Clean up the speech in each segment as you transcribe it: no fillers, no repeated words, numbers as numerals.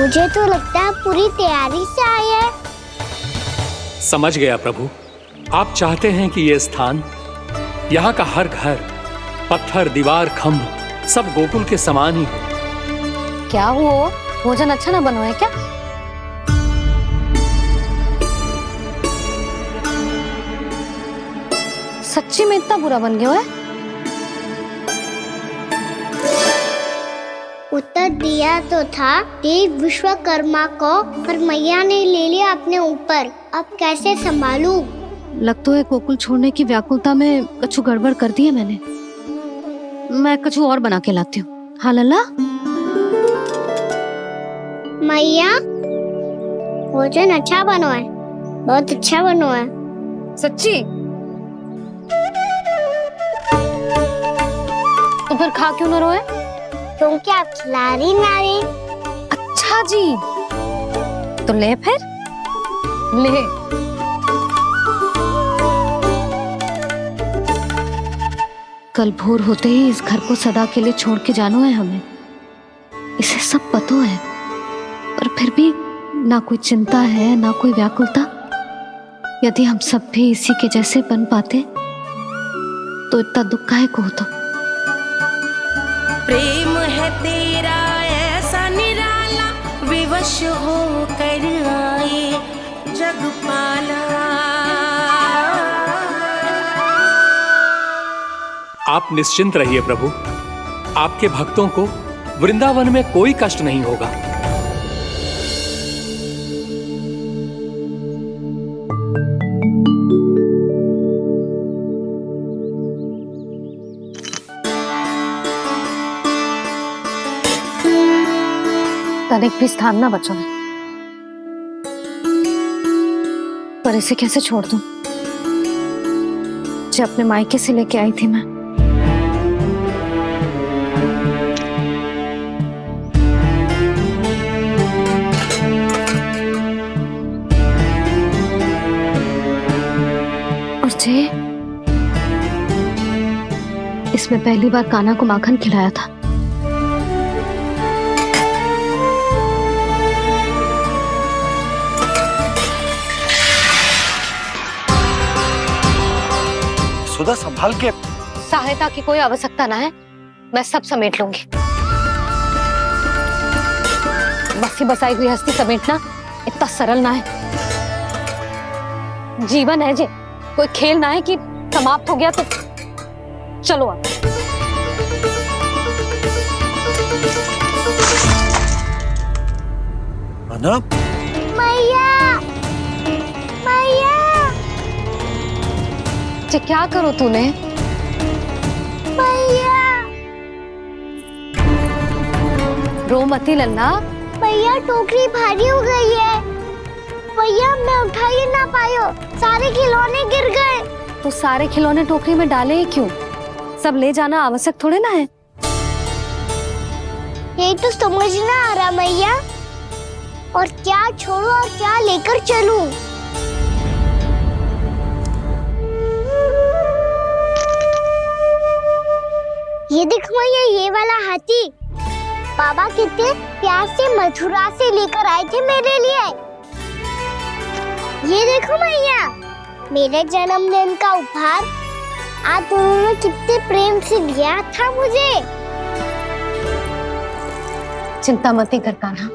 मुझे तो लगता है पूरी तैयारी से आए हैं। समझ गया प्रभु, आप चाहते हैं कि ये स्थान, यहाँ का हर घर, पत्थर, दीवार, खम्भ सब गोकुल के समान ही हो। क्या हुआ? भोजन अच्छा ना बनो है क्या? सच्ची में इतना बुरा बन गया है? उत्तर दिया तो था देव विश्वकर्मा को, पर मैया ने ले लिया अपने ऊपर। अब कैसे संभालूं? लग तो है गोकुल छोड़ने की व्याकुलता में कछु गड़बड़ कर दी है मैंने। मैं कछु और बना के लाती हूँ। हाँ लल्ला? मैया, भोजन अच्छा बनो है, बहुत अच्छा बनो है। सच्ची? तो फिर खा क्यों ना रोए? तुम क्या खिला रही नारी? अच्छा जी, तो ले फिर ले। कल भोर होते ही इस घर को सदा के लिए छोड़ के जाना है हमें। इसे सब पता है, पर फिर भी ना कोई चिंता है ना कोई व्याकुलता। यदि हम सब भी इसी के जैसे बन पाते तो इतना दुख काहे को होता। प्रेम है तेरा ऐसा निराला, विवश हो कर आए जगपाला। आप निश्चिंत रहिए प्रभु, आपके भक्तों को वृंदावन में कोई कष्ट नहीं होगा। तनिक भी स्थान ना बचो है, पर इसे कैसे छोड़ दूं? जो अपने मायके से लेके आई थी मैं। और जे इसमें पहली बार कान्हा को माखन खिलाया था। सुधा संभाल के। सहायता की कोई आवश्यकता ना है, मैं सब समेट लूंगी। बसी बसाई गृहस्थी समेटना इतना सरल ना है। जीवन है जे, कोई खेल ना है कि समाप्त हो गया तो चलो अब। अना? मैया, मैया। जे क्या करो तूने? मैया, रो मती लल्ला। मैया टोकरी भारी हो गई है। भैया मैं उठा ही ना पायो, सारे खिलौने गिर गए। तो सारे खिलौने टोकरी में डाले ही क्यों? सब ले जाना आवश्यक थोड़े ना है। यही तो समझ ना आ रहा मैया, और क्या छोड़ू और क्या लेकर चलूं? ये देखो मैया, ये वाला हाथी बाबा कितने प्यार से मथुरा से लेकर आए थे मेरे लिए। ये देखो मैया, मेरे जन्मदिन का उपहार आप उन्होंने कितने प्रेम से दिया था मुझे। चिंता मती कर कान्हा,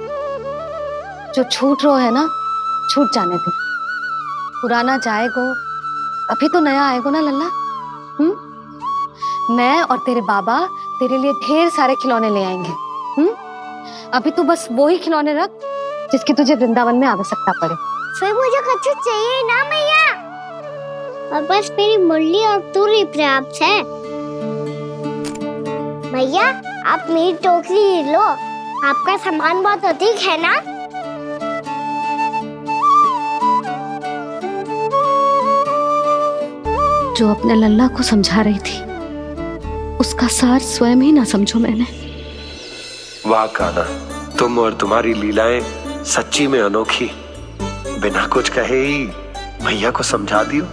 जो छूट रो है ना छूट जाने दे। पुराना जाएगो, अभी तो नया आएगो ना लल्ला। मैं और तेरे बाबा तेरे लिए ढेर सारे खिलौने ले आएंगे। अभी तू बस वो ही खिलौने रख जिसकी तुझे वृंदावन में आवश्यकता पड़े। फिर मुझे कुछ चाहिए ना मैया, और बस मेरी मुरली और तुरी पर्याप्त है। भैया आप मेरी टोकरी ले लो, आपका सामान बहुत अधिक है ना। जो अपने लल्ला को समझा रही थी उसका सार स्वयं ही ना समझो मैंने। वाह कान्हा, तुम और तुम्हारी लीलाएं सच्ची में अनोखी। बिना कुछ कहे ही भैया को समझा दियो।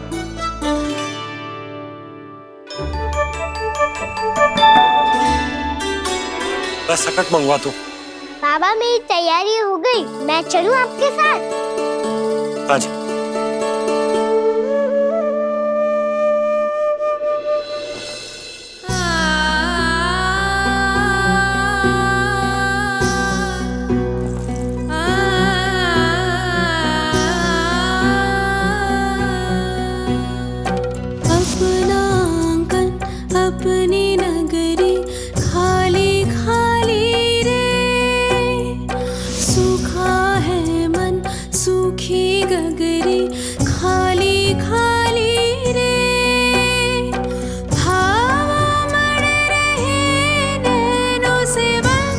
बस सकट मंगवा दो, बाबा मेरी तैयारी हो गई, मैं चलूं आपके साथ? अच्छा। अपना आंगन अपनी नगरी खाली खाली रे, सूखा है मन सूखी गगरी खाली खाली रे, भावा मर रहे नैनों से बन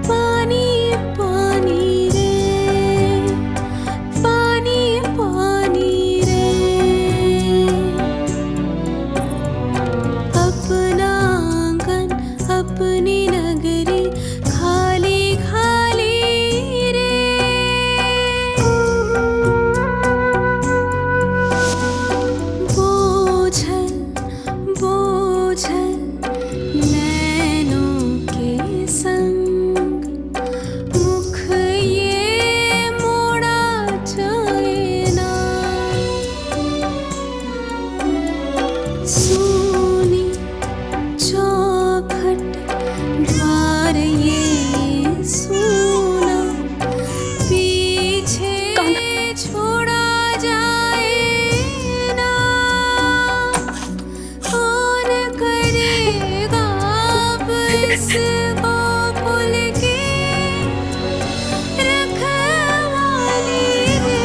पानी पानी रे, पानी पानी रे। अपना आंगन अपनी नगरी खाली खाली रे, बोझल बोझल नैनों के संग मुख ये मोड़ा जाए ना, सोनी चौखट द्वार ये सोना पीछे छोड़ा जाए ना, कौन करेगा अब इस गोकुल की रखवाली रे।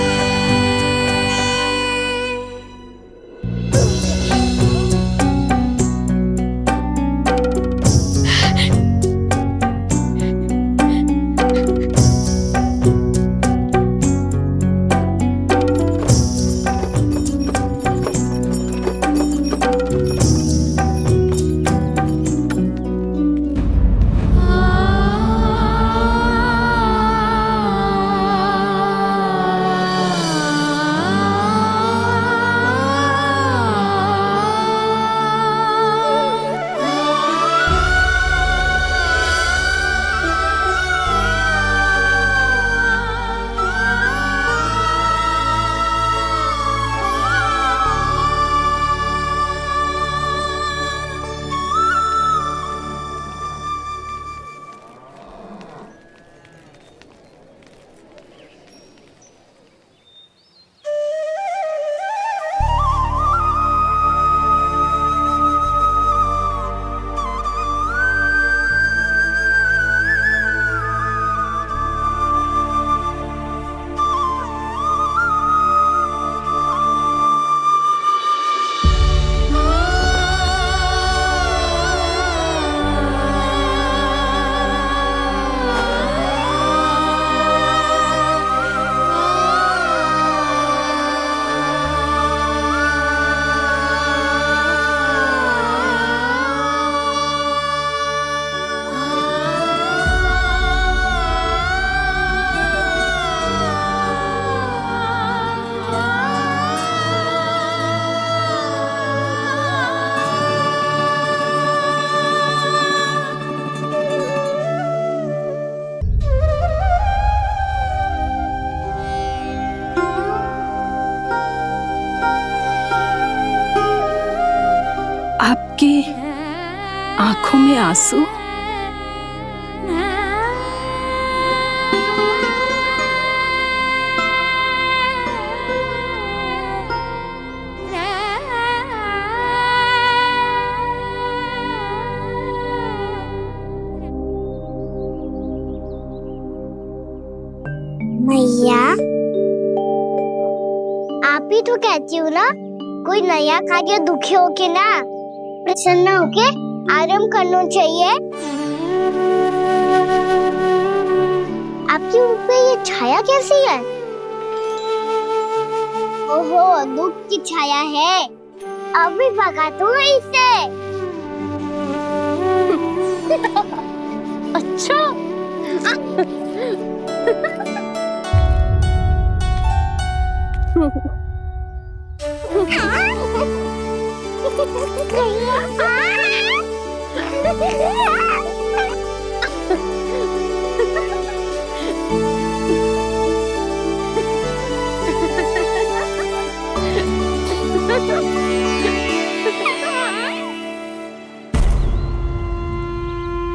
आपकी आंखों में आंसू? मैया, आप ही तो कहती हो ना, कोई नया खा के दुखी होके ना, प्रसन्न होके आराम करना चाहिए। आपके मुंह पे ये छाया कैसी है? ओहो, दुख की छाया है। अभी भगा दो इसे। अच्छा।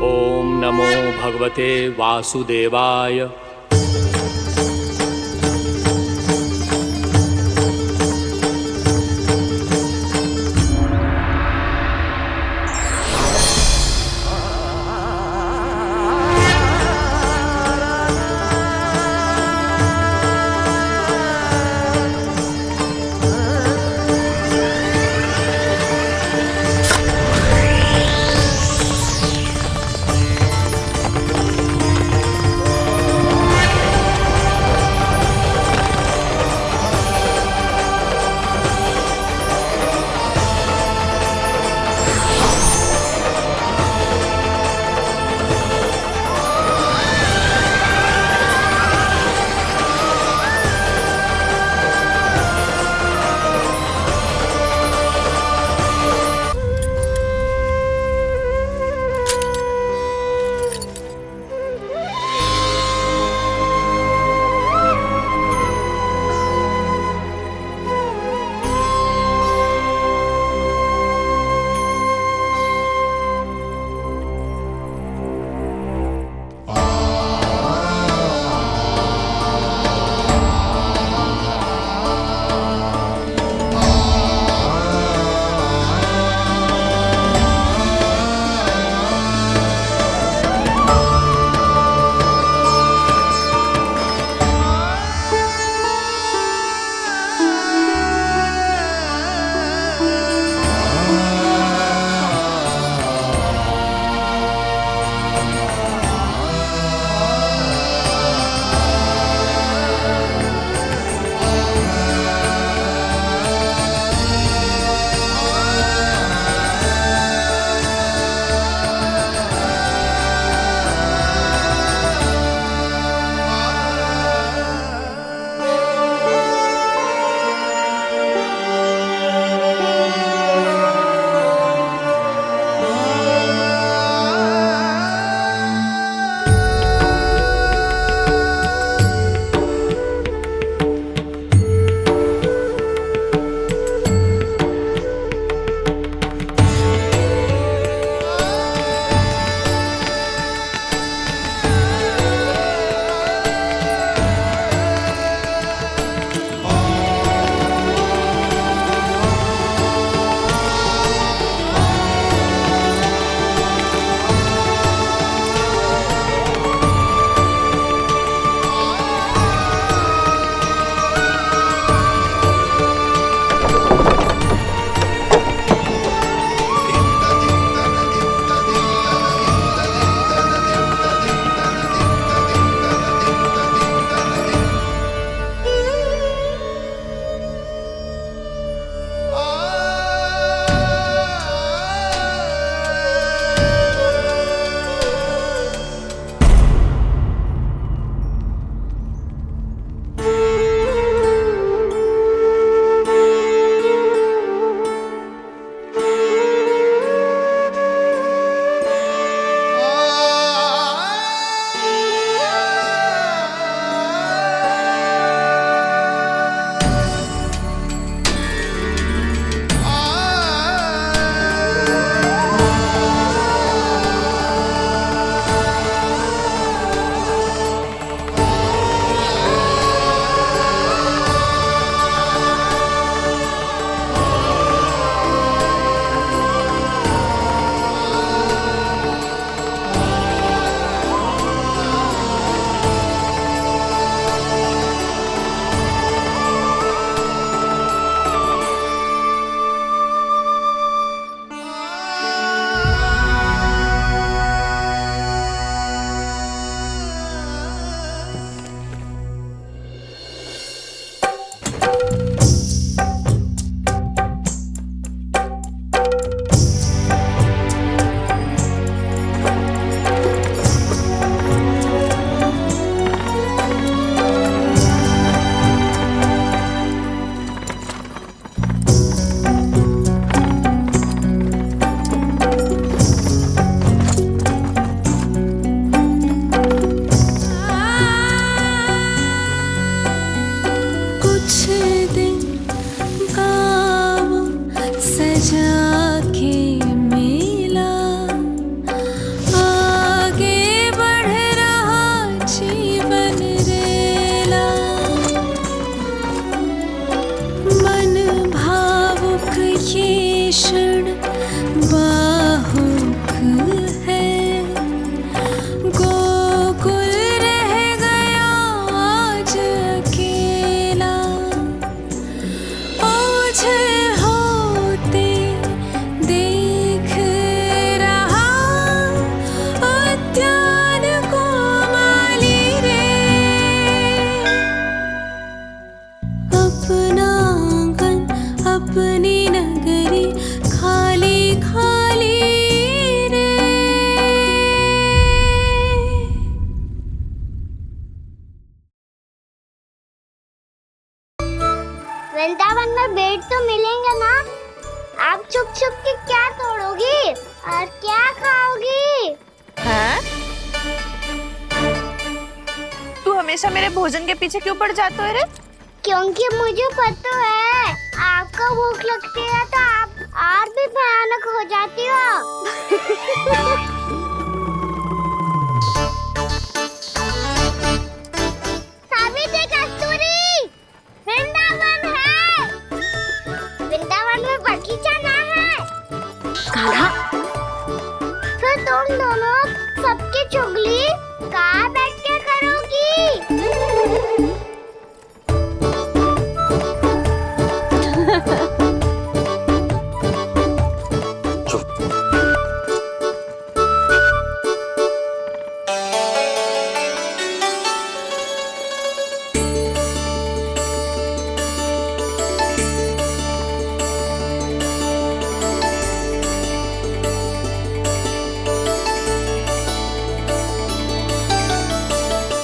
ओम नमो भगवते वासुदेवाय। पेड़ तो मिलेंगे ना? आप छुप छुप के क्या तोड़ोगी और क्या खाओगी? हाँ? तू हमेशा मेरे भोजन के पीछे क्यों पड़ जाता है रे? क्योंकि मुझे पता है आपको भूख लगती है तो आप और भी भयानक हो जाती हो। सावित्री, कस्तूरी, वृंदावन है। वृंदावन में बगीचा ना है। कान्हा, फिर तुम दोनों सबकी चुगली कहाँ बैठ के करोगी?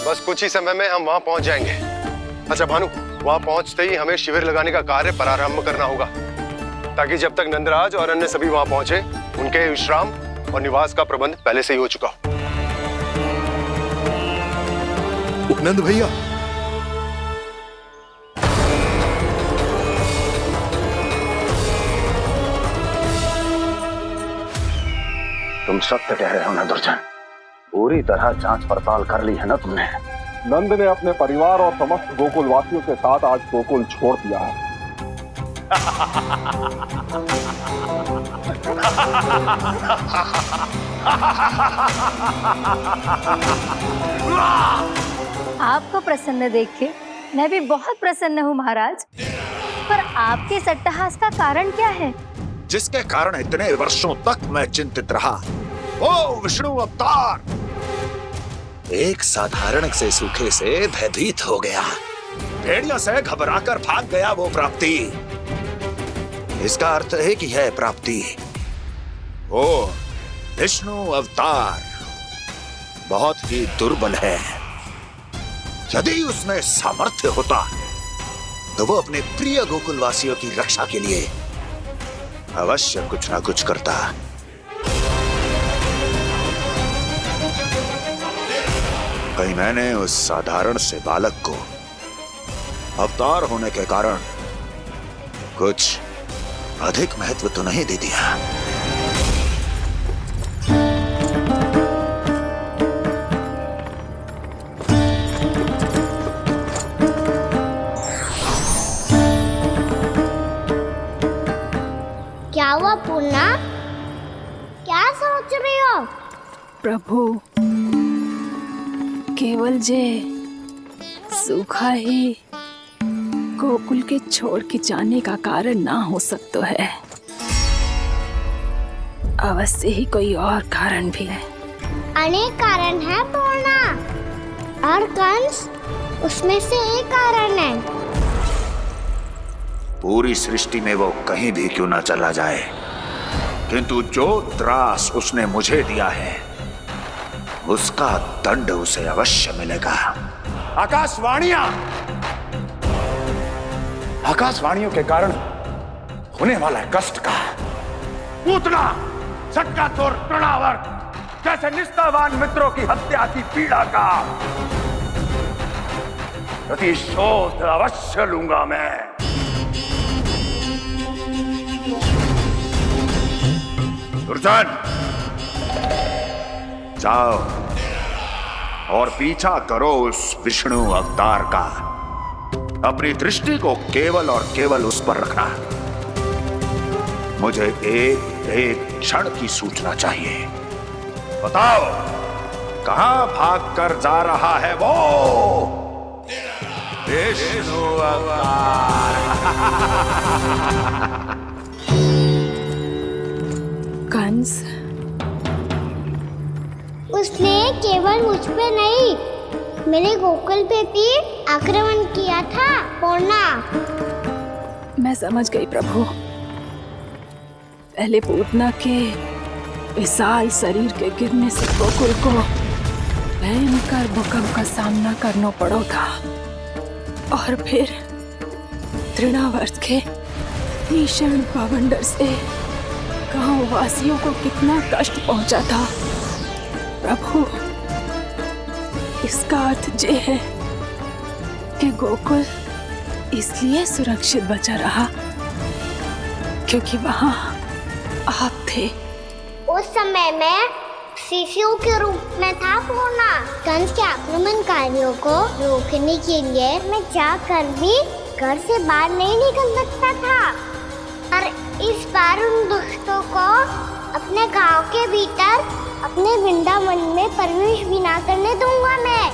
बस कुछ ही समय में हम वहां पहुंच जाएंगे। अच्छा भानु, वहां पहुंचते ही हमें शिविर लगाने का कार्य प्रारंभ करना होगा, ताकि जब तक नंदराज और अन्य सभी वहां पहुंचे उनके विश्राम और निवास का प्रबंध पहले से ही हो चुका हो। नंद भैया, तुम सत्य कह रहे हो ना दुर्जन? पूरी तरह जांच पड़ताल कर ली है ना तुमने? नंद ने अपने परिवार और समस्त गोकुल वासियों के साथ आज गोकुल छोड़ दिया है। आपको प्रसन्न देख के मैं भी बहुत प्रसन्न हूँ महाराज। पर आपके इस अट्टहास का कारण क्या है? जिसके कारण इतने वर्षों तक मैं चिंतित रहा, वो विष्णु अवतार एक साधारण से सूखे से भयभीत हो गया, भेड़ियों से घबराकर भाग गया। वो प्राप्ति, इसका अर्थ है कि है प्राप्ति, वो विष्णु अवतार बहुत ही दुर्बल है। यदि उसमें सामर्थ्य होता तो वो अपने प्रिय गोकुलवासियों की रक्षा के लिए अवश्य कुछ ना कुछ करता। कहीं मैंने उस साधारण से बालक को अवतार होने के कारण कुछ अधिक महत्व तो नहीं दे दिया। क्या हुआ पूर्णा? क्या सोच रही हो? प्रभु, केवल जे सूखा ही गोकुल के छोड़ के जाने का कारण ना हो सकता है, अवश्य ही कोई और कारण भी है। अनेक कारण है पूर्णा, और कंस उसमें से एक कारण है। पूरी सृष्टि में वो कहीं भी क्यों ना चला जाए, किंतु जो त्रास उसने मुझे दिया है उसका दंड उसे अवश्य मिलेगा। आकाशवाणियों के कारण होने वाला कष्ट का पूतना सटका तोड़ तृणावर्त, जैसे निष्ठावान मित्रों की हत्या की पीड़ा का प्रतिशोध अवश्य लूंगा मैं। दुर्जन, जाओ और पीछा करो उस विष्णु अवतार का। अपनी दृष्टि को केवल और केवल उस पर रखना। मुझे एक एक क्षण की सूचना चाहिए। बताओ, कहां भाग कर जा रहा है वो विष्णु अवतार? कंस, उसने केवल मुझ पे नहीं, मेरे गोकुल पे भी आक्रमण किया था पूर्णा। मैं समझ गई प्रभु। पहले पूतना के विशाल शरीर के गिरने से गोकुल को भयंकर भूकंप का सामना करना पड़ा था, और फिर तृणावर्त के भीषण पावंडर से गांव वासियों को कितना कष्ट पहुंचा था प्रभु, इसका अर्थ ये है कि गोकुल इसलिए सुरक्षित बचा रहा क्योंकि वहां आप थे। उस समय में शिशु के रूप में था पूर्णा। कंस के आक्रमणकारियों को रोकने के लिए मैं जाकर भी घर से बाहर नहीं निकल सकता था, और इस बार उन दुष्टों को अपने गांव के भीतर अपने वृंदावन में प्रवेश भी ना करने दूंगा मैं।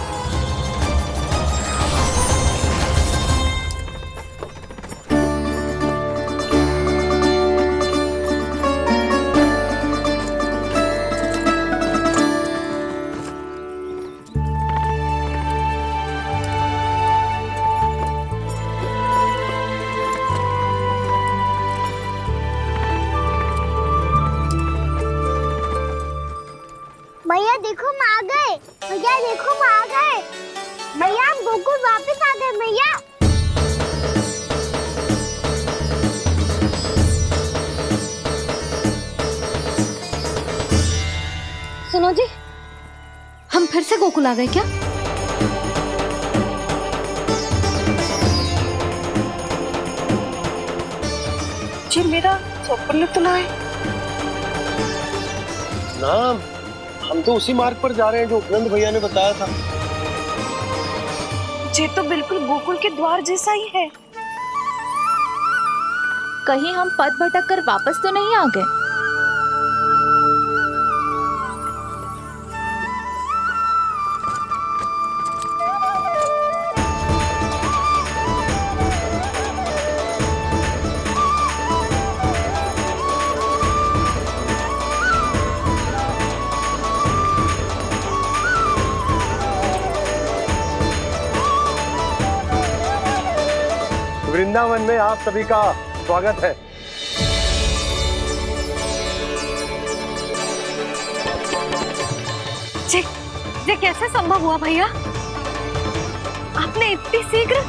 भैया देखो हम आ गए, भैया देखो हम आ गए, भैया हम गोकुल वापस आ गए भैया। सुनो जी, हम फिर से गोकुल आ गए क्या? जी मेरा चप्पल तो ना है। ना, हम तो उसी मार्ग पर जा रहे हैं जो उपनंद भैया ने बताया था। ये तो बिल्कुल गोकुल के द्वार जैसा ही है। कहीं हम पथ भटक कर वापस तो नहीं आ गए? वृंदावन में आप सभी का स्वागत है। ये कैसे संभव हुआ भैया? आपने इतनी शीघ्र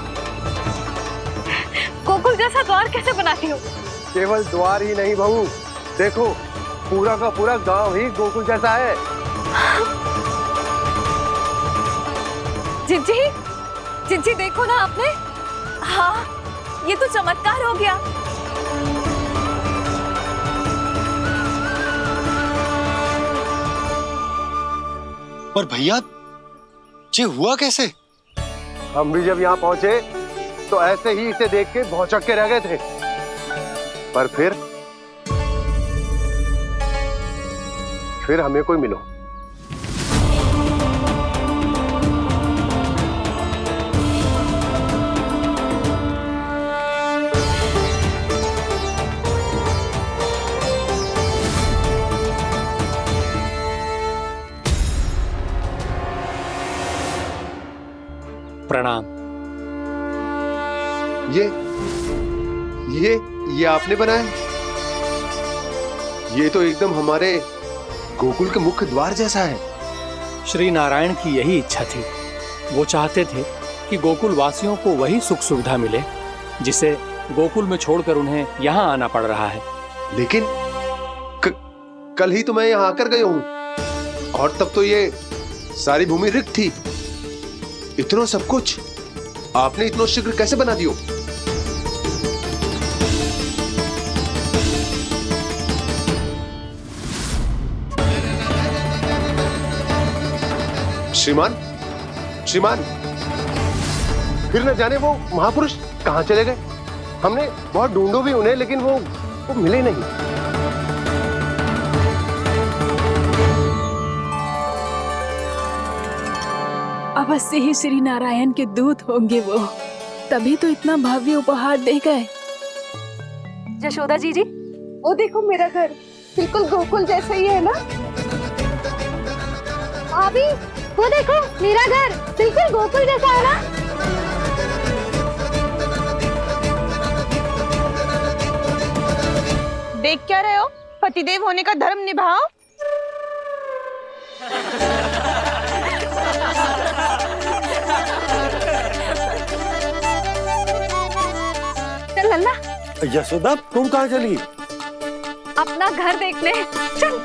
गोकुल जैसा द्वार कैसे बनाती हो? केवल द्वार ही नहीं बहू, देखो पूरा का पूरा गांव ही गोकुल जैसा है। जिज्जी, जिज्जी देखो ना आपने। हाँ, ये तो चमत्कार हो गया। पर भैया ये हुआ कैसे? हम भी जब यहाँ पहुंचे तो ऐसे ही इसे देख के भौचक के रह गए थे, पर फिर हमें कोई मिलो। प्रणाम। ये आपने बनाया? ये तो एकदम हमारे गोकुल के मुख्य द्वार जैसा है। श्री नारायण की यही इच्छा थी। वो चाहते थे कि गोकुल वासियों को वही सुख सुविधा मिले जिसे गोकुल में छोड़कर उन्हें यहाँ आना पड़ रहा है। लेकिन कल ही तो मैं यहाँ आकर गया हूँ, और तब तो ये सारी भूमि रिक्त थी। इतना सब कुछ आपने इतना शीघ्र कैसे बना दियो? श्रीमान, फिर न जाने वो महापुरुष कहाँ चले गए। हमने बहुत ढूंढो भी उन्हें, लेकिन वो मिले नहीं। अवश्य ही श्री नारायण के दूत होंगे वो, तभी तो इतना भव्य उपहार दे गए। यशोदा जी, वो देखो मेरा घर बिल्कुल गोकुल जैसा ही है ना। अभी वो देखो मेरा घर बिल्कुल गोकुल जैसा है ना। देख क्या रहे हो? पतिदेव होने का धर्म निभाओ। चल लल्ला, यशोदा तुम कहाँ चली? अपना घर देखने चल।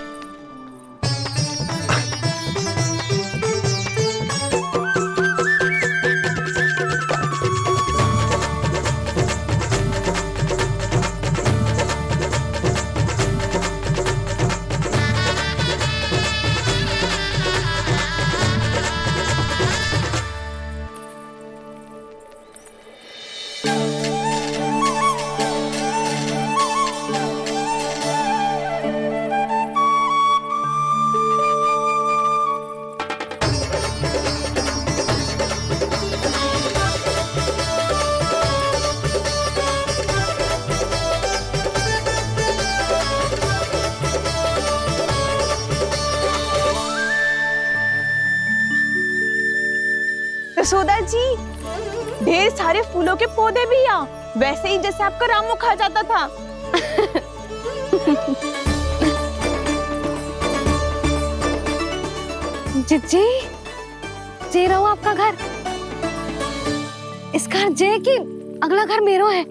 यशोदा जी, ढेर सारे फूलों के पौधे भी यहाँ, वैसे ही जैसे आपका रामू खा जाता था। जी जे रहो आपका घर। इस घर जे की अगला घर मेरो है।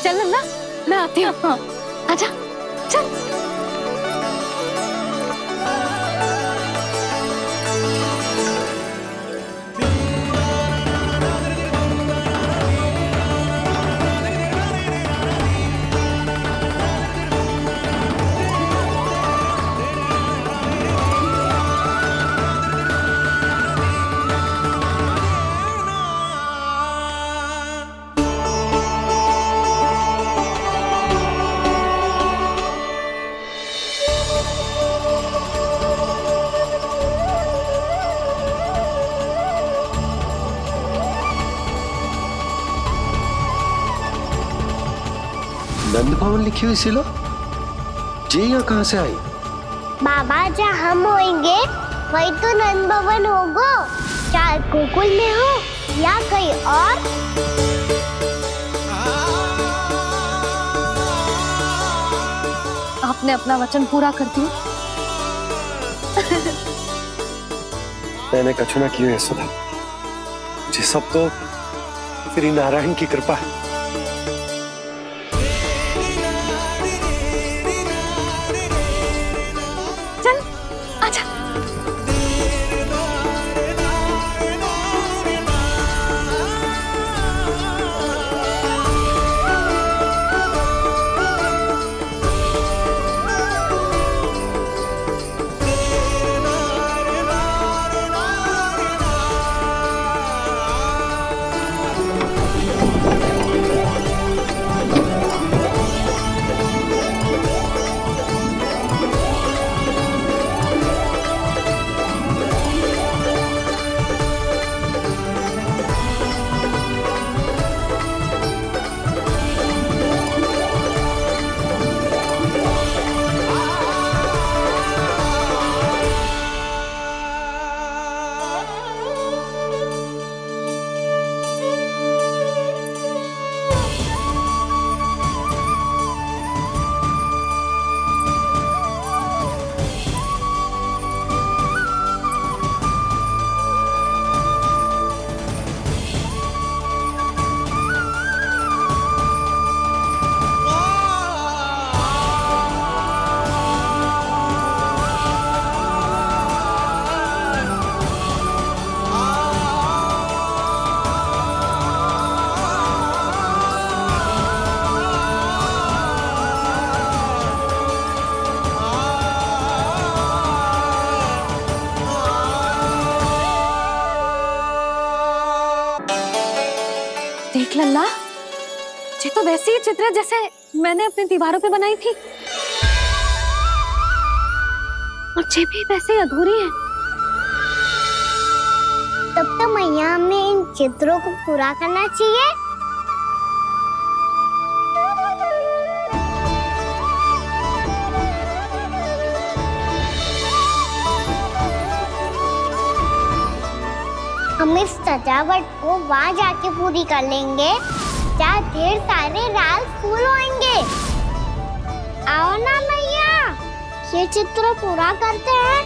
चल नंदा, मैं आती हूँ। आजा चल। नंद भवन लिखी हुई सिलो जी यहाँ कहाँ से आई? बाबा जहाँ हम होंगे वही तो नंद भवन होगा, चाहे गोकुल में हो या कहीं और। आपने अपना वचन पूरा कर दिया। मैंने कछु ना किया यशोदा, जी सब तो श्री नारायण की कृपा है। चल आजा। देख लल्ला, ये तो वैसी ही चित्र है जैसे मैंने अपनी दीवारों पे बनाई थी, और ये भी वैसे ही अधूरी है। तब तो मैया हमें इन चित्रों को पूरा करना चाहिए। हम इस सजावट को वहाँ जाके पूरी कर लेंगे जहाँ ढेर सारे लाल फूल होंगे। आओ ना मैया, ये चित्र पूरा करते हैं।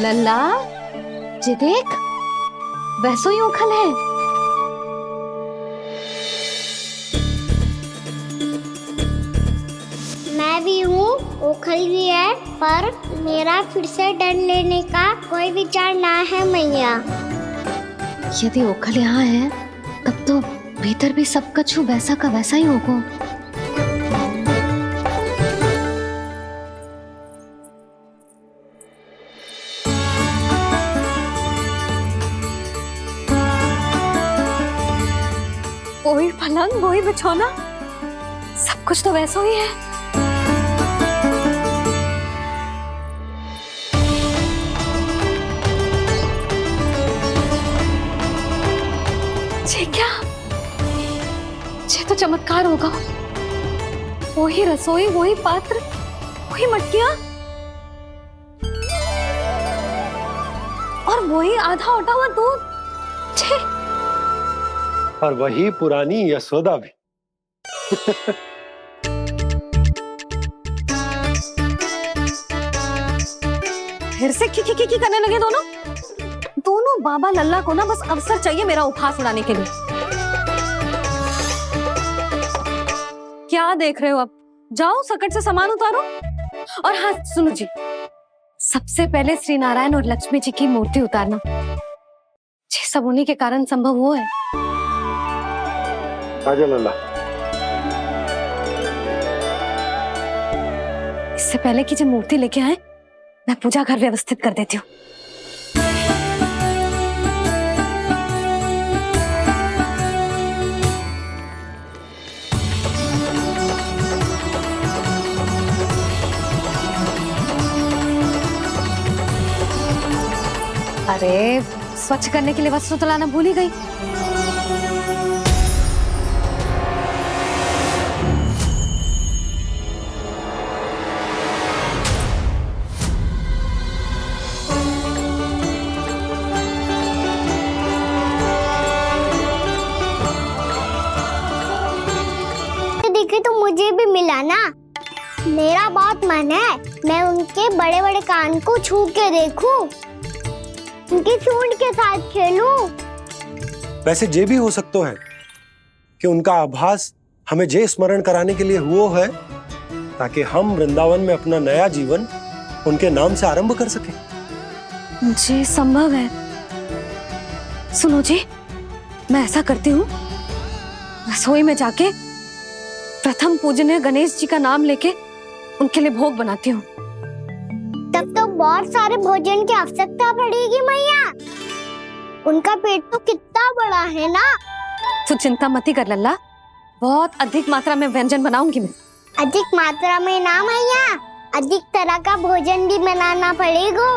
लल्ला, ये देख, वैसो ही उखल है। मैं भी हूँ, ओखल भी है, पर मेरा फिर से डर लेने का कोई विचार ना है मैया। यदि ओखल यहाँ है, तब तो भीतर भी सब कछु वैसा का वैसा ही होगा। वही पलंग, वही बिछौना, सब कुछ तो वैसा ही है। ये क्या? ये तो चमत्कार होगा। वही रसोई, वही पात्र, वही मटकियां और वही आधा उटा हुआ दूध। छे! और वही पुरानी यशोदा भी। फिर से की करने लगे दोनों बाबा लल्ला को ना बस अवसर चाहिए मेरा उपहास उड़ाने के लिए। क्या देख रहे हो? अब जाओ सकट से सामान उतारो। और हाँ सुनो जी, सबसे पहले श्री नारायण और लक्ष्मी जी की मूर्ति उतारना। ये सब उन्हीं के कारण संभव हुआ है। आजा लल्ला। इससे पहले कि जो मूर्ति लेके आए, मैं पूजा घर व्यवस्थित कर देती हूँ। अरे स्वच्छ करने के लिए वस्त्र तो लाना भूल ही गई। देखे तो मुझे भी मिला ना। मेरा बहुत मन है, मैं उनके बड़े बड़े कान को छू के देखूं, उनकी सूंड के साथ खेलूं। वैसे ये भी हो सकता है कि उनका आभास हमें जे स्मरण कराने के लिए हुआ है, ताकि हम वृंदावन में अपना नया जीवन उनके नाम से आरंभ कर सके। जी संभव है। सुनो जी, मैं ऐसा करती हूँ, रसोई में जाके प्रथम पूजनीय गणेश जी का नाम लेके उनके लिए भोग बनाती हूँ। तब तो बहुत सारे भोजन की आवश्यकता पड़ेगी मैया। उनका पेट तो कितना बड़ा है ना। तू चिंता मत कर लल्ला, बहुत अधिक मात्रा में व्यंजन बनाऊंगी मैं। अधिक मात्रा में ना मैया, अधिक तरह का भोजन भी बनाना पड़ेगा।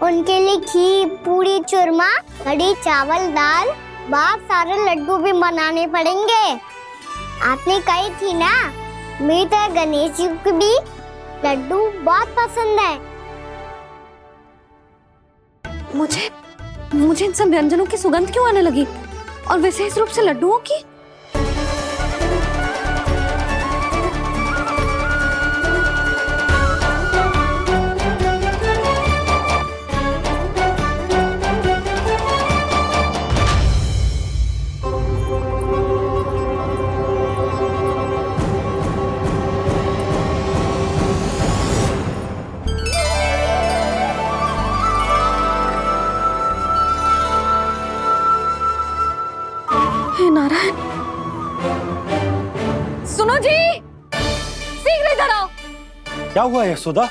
उनके लिए खीर, पूरी, चूरमा, कढ़ी, चावल, दाल, बहुत सारे लड्डू भी बनाने पड़ेंगे। आपने कही थी ना, मेरी तरह गणेश जी को भी लड्डू बहुत पसंद है। मुझे इन सब व्यंजनों की सुगंध क्यों आने लगी, और विशेष रूप से लड्डुओं की? नारायण, सुनो जी, शीघ्र इधर आओ। क्या हुआ यशोदा?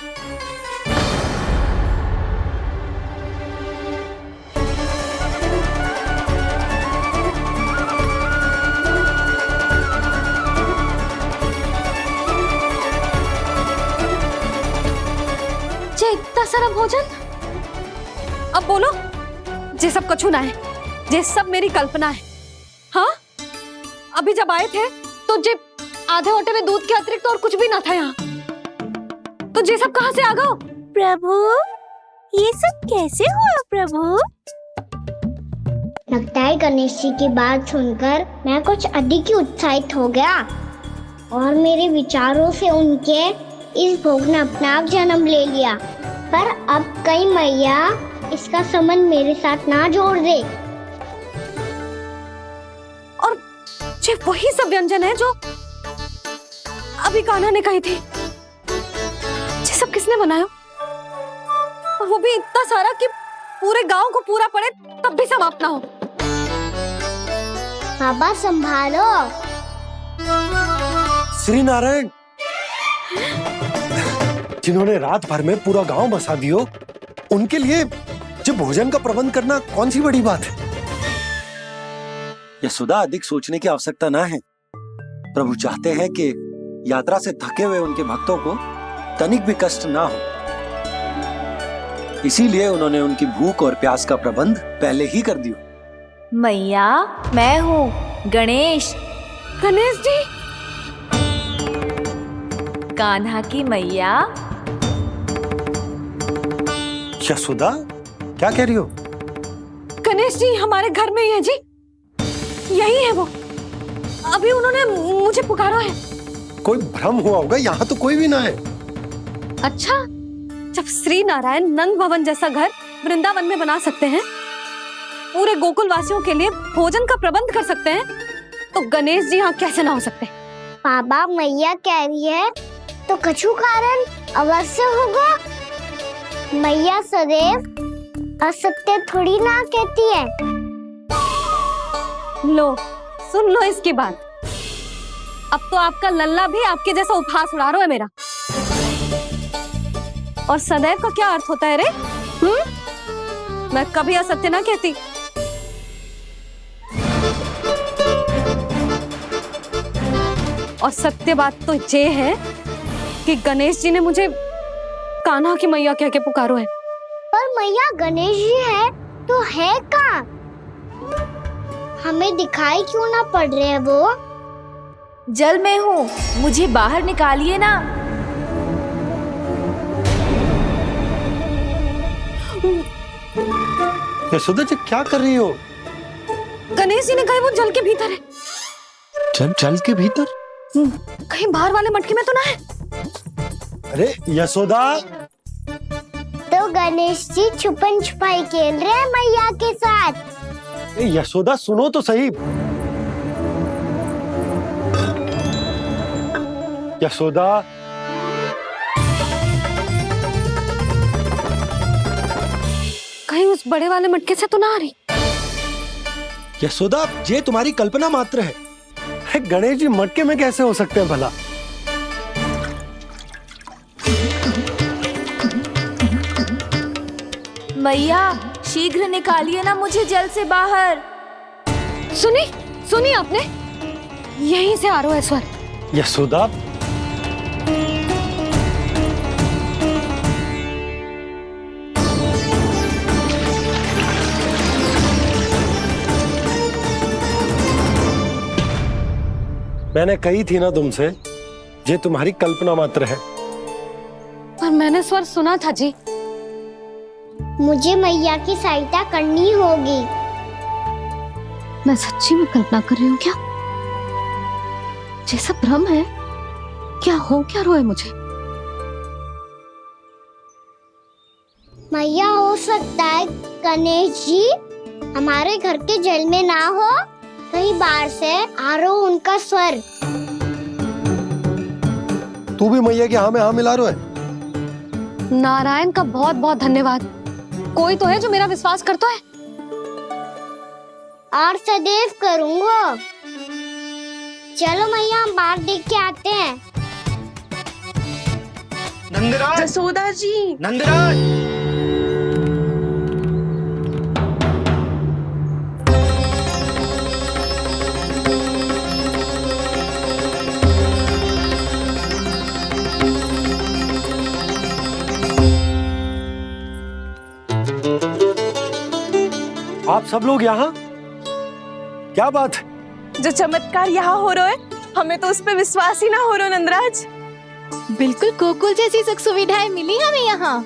जे इतना सारा भोजन, अब बोलो, जे सब कछु ना है, जे सब मेरी कल्पना है। हाँ, अभी जब आए थे तो जे आधे ओटे में दूध के अतिरिक्त और कुछ भी ना था यहाँ, तो जे सब कहाँ से आ गए? प्रभु, ये सब कैसे हुआ प्रभु? लगता है गणेश जी की बात सुनकर मैं कुछ अधिक ही उत्साहित हो गया, और मेरे विचारों से उनके इस भोग ने अपना आप जन्म ले लिया। पर अब कहीं मैया इसका संबंध मेरे साथ ना जोड़ दे। और ये वही सब व्यंजन है जो अभी कान्हा ने कही थी। ये सब किसने बनाया? और वो भी इतना सारा कि पूरे गांव को पूरा पड़े तब भी समाप्त ना हो। बाबा संभालो। श्री नारायण, जिन्होंने रात भर में पूरा गांव बसा दियो, उनके लिए जो भोजन का प्रबंध करना कौन सी बड़ी बात है। यशोदा, अधिक सोचने की आवश्यकता ना है। प्रभु चाहते हैं कि यात्रा से थके हुए उनके भक्तों को तनिक भी कष्ट ना हो, इसीलिए उन्होंने उनकी भूख और प्यास का प्रबंध पहले ही कर दिया। मैया, मैं हूँ गणेश। गणेश जी, कान्हा की मैया। यशोदा, क्या कह रही हो? गणेश जी हमारे घर में ही है जी, यही है वो। अभी उन्होंने मुझे पुकारा है। कोई भ्रम हुआ होगा, यहाँ तो कोई भी ना है। अच्छा, जब श्री नारायण नंद भवन जैसा घर वृंदावन में बना सकते हैं, पूरे गोकुल वासियों के लिए भोजन का प्रबंध कर सकते हैं, तो गणेश जी यहाँ कैसे ना हो सकते? बाबा, मैया कह रही है तो कछु कारण अवश्य होगा। मैया सदैव असत्य थोड़ी ना कहती है। लो, सुन लो इसकी बात। अब तो आपका लल्ला भी आपके जैसा उपहास उड़ा रहा है मेरा। और सदैव का क्या अर्थ होता है रे? मैं कभी असत्य ना कहती। और सत्य बात तो ये है कि गणेश जी ने मुझे कान्हा की मैया कह के पुकारो है। पर मैया गणेश जी है तो है कहाँ? हमें दिखाई क्यों ना पड़ रहे हैं वो? जल में हूँ, मुझे बाहर निकालिए ना। यशोदा जी, क्या कर रही हो? गणेश जी ने कहा वो जल के भीतर है। जल के भीतर? कहीं बाहर वाले मटके में तो ना है? अरे यशोदा! तो गणेश जी छुपन छुपाई खेल रहे हैं मैया के साथ। यशोदा, सुनो तो सही। यशोदा, कहीं उस बड़े वाले मटके से तो ना आ रही? यशोदा, ये तुम्हारी कल्पना मात्र है। गणेश जी मटके में कैसे हो सकते हैं भला? मैया, शीघ्र निकालिए ना मुझे जल से बाहर। सुनी आपने? यहीं से आ रहा है स्वर। यशोदा, मैंने कही थी ना तुमसे, ये तुम्हारी कल्पना मात्र है। पर मैंने स्वर सुना था जी। मुझे मैया की सहायता करनी होगी। मैं सच्ची में कल्पना कर रही हूँ क्या? ये सब भ्रम है क्या? हो क्या रहा है मुझे? मैया, हो सकता है गणेश जी हमारे घर के जल में ना हो, कहीं बाहर से आ रहा हो उनका स्वर। तू भी मैया के हाँ में हाँ मिला रहा है। नारायण का बहुत बहुत धन्यवाद। कोई तो है जो मेरा विश्वास करता है। और सदैव करूंगा। चलो मैया, हम बाहर देख के आते हैं। नंदराज, जसोदा जी, नंदराज। आप सब लोग यहाँ? क्या बात है? जो चमत्कार यहाँ हो रहा है, हमें तो उस पे विश्वास ही ना हो रहा नंदराज। बिल्कुल गोकुल जैसी सुख सुविधाएं मिली हमें यहाँ।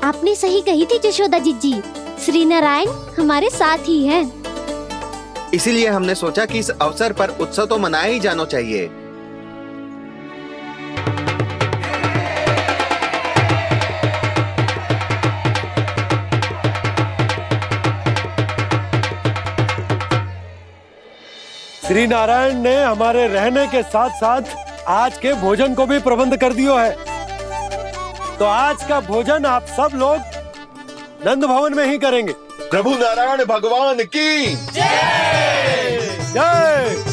आपने सही कही थी जशोदा जीजी, श्री नारायण हमारे साथ ही हैं। इसीलिए हमने सोचा कि इस अवसर पर उत्सव तो मनाया ही जाना चाहिए। श्री नारायण ने हमारे रहने के साथ साथ आज के भोजन को भी प्रबंध कर दियो है। तो आज का भोजन आप सब लोग नंद भवन में ही करेंगे। प्रभु नारायण भगवान की जय जय।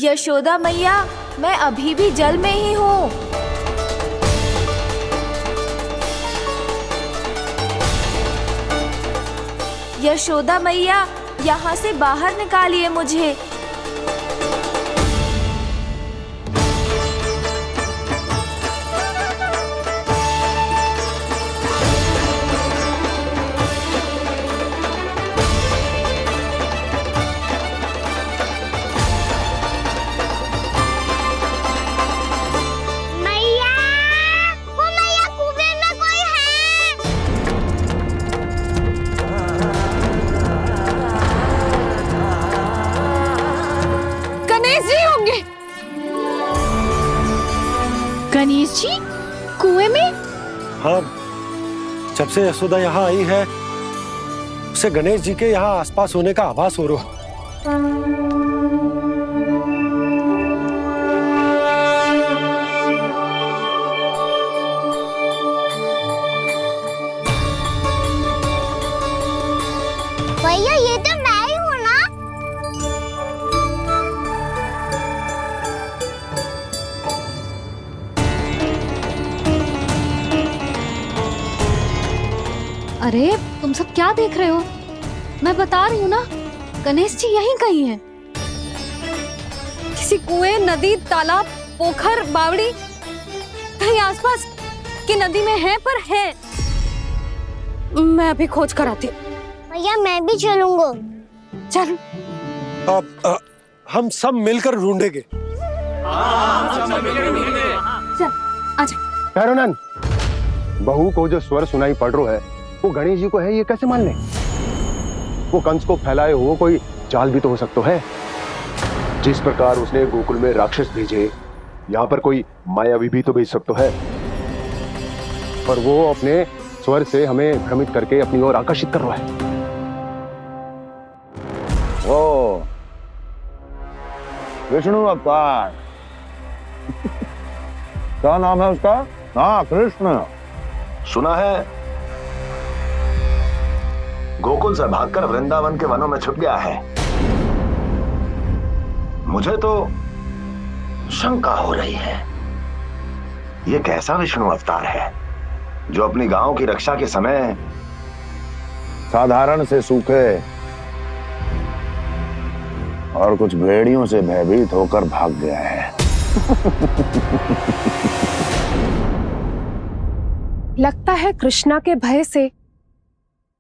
यशोदा मैया, मैं अभी भी जल में ही हूँ। यशोदा मैया, यहाँ से बाहर निकालिए मुझे। गणेश जी कुएं में? हाँ, जब से यशोदा यहाँ आई है उसे गणेश जी के यहाँ आसपास होने का आभास हो रहा। भैया ये तो मैं ही हूँ ना? अरे तुम सब क्या देख रहे हो? मैं बता रही हूँ ना, गणेश जी यहीं कहीं हैं। किसी कुएं, नदी, तालाब, पोखर, बावड़ी कहीं आसपास की नदी में है, पर है। मैं अभी खोज कर आती हूँ। भैया मैं भी चलूंगा। चल। अब हम सब मिलकर ढूंढेंगे। चल आजा। भैरवनंद, बहू को जो स्वर सुनाई पड़ रहा है वो गणेश जी को है, ये कैसे मान ले? वो कंस को फैलाए हुए कोई चाल भी तो हो सकता है। जिस प्रकार उसने गोकुल में राक्षस भेजे, यहाँ पर कोई मायावी भी तो भेज सकता है। पर वो अपने स्वर से हमें भ्रमित करके अपनी ओर आकर्षित कर रहा है। ओ विष्णु अवतार। क्या नाम है उसका? हाँ, कृष्ण। सुना है गोकुल से भागकर वृंदावन के वनों में छुप गया है। मुझे तो शंका हो रही है, ये कैसा विष्णु अवतार है जो अपनी गांव की रक्षा के समय साधारण से सूखे और कुछ भेड़ियों से भयभीत होकर भाग गया है। लगता है कृष्णा के भय से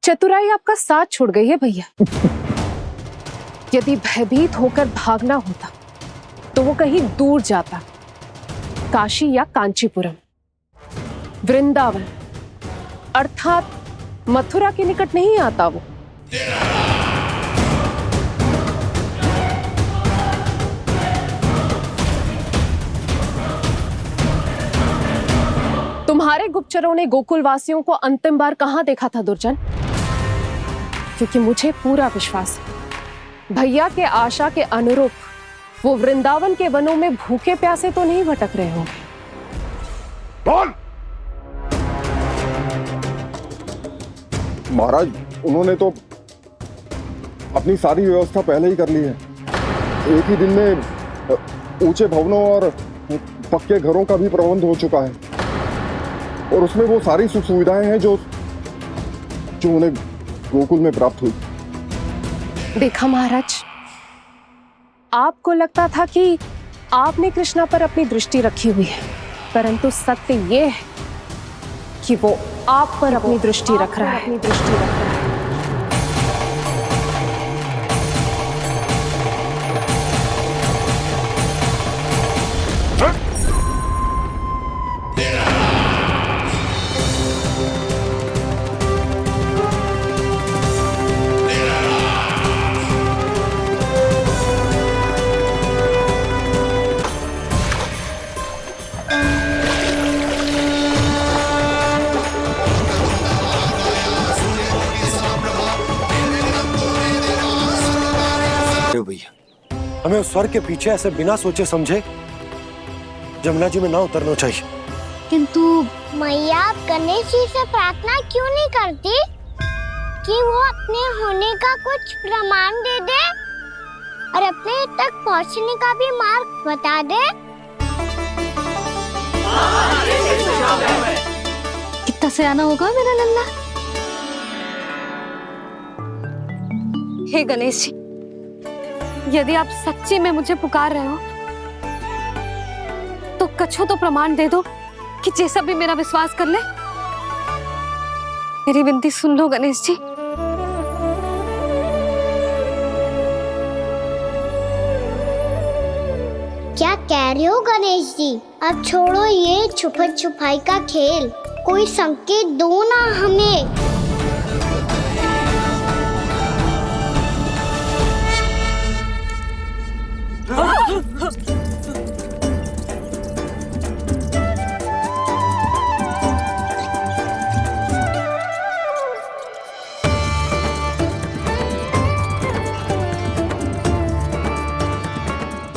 चतुराई आपका साथ छोड़ गई है भैया। यदि भयभीत होकर भागना होता तो वो कहीं दूर जाता, काशी या कांचीपुरम, वृंदावन अर्थात मथुरा के निकट नहीं आता वो। तुम्हारे गुप्तचरों ने गोकुल वासियों को अंतिम बार कहां देखा था दुर्जन? क्योंकि मुझे पूरा विश्वास है भैया के आशा के अनुरूप वो वृंदावन के वनों में भूखे प्यासे तो नहीं भटक रहे होंगे। बोल। महाराज, उन्होंने तो अपनी सारी व्यवस्था पहले ही कर ली है। एक ही दिन में ऊंचे भवनों और पक्के घरों का भी प्रबंध हो चुका है और उसमें वो सारी सुख सुविधाएं हैं जो उन्हें गोकुल में प्राप्त हुई। देखा महाराज, आपको लगता था कि आपने कृष्णा पर अपनी दृष्टि रखी हुई है, परंतु सत्य ये है कि वो आप पर अपनी दृष्टि रख रहा है। हमें उस स्वर के पीछे ऐसे बिना सोचे समझे जमुना जी में ना उतरना चाहिए। किंतु मैया आप गणेश जी से प्रार्थना क्यों नहीं करती कि वो अपने होने का कुछ प्रमाण दे दे और अपने तक पहुंचने का भी मार्ग बता दे? कितना सयाना होगा मेरा लल्ला। हे गणेश जी, यदि आप सच्ची में मुझे पुकार रहे हो तो कछु तो प्रमाण दे दो कि जैसा भी मेरा विश्वास कर ले। मेरी विनती सुन लो गणेश जी। क्या कह रहे हो गणेश जी? अब छोड़ो ये छुपन छुपाई का खेल, कोई संकेत दो ना हमें।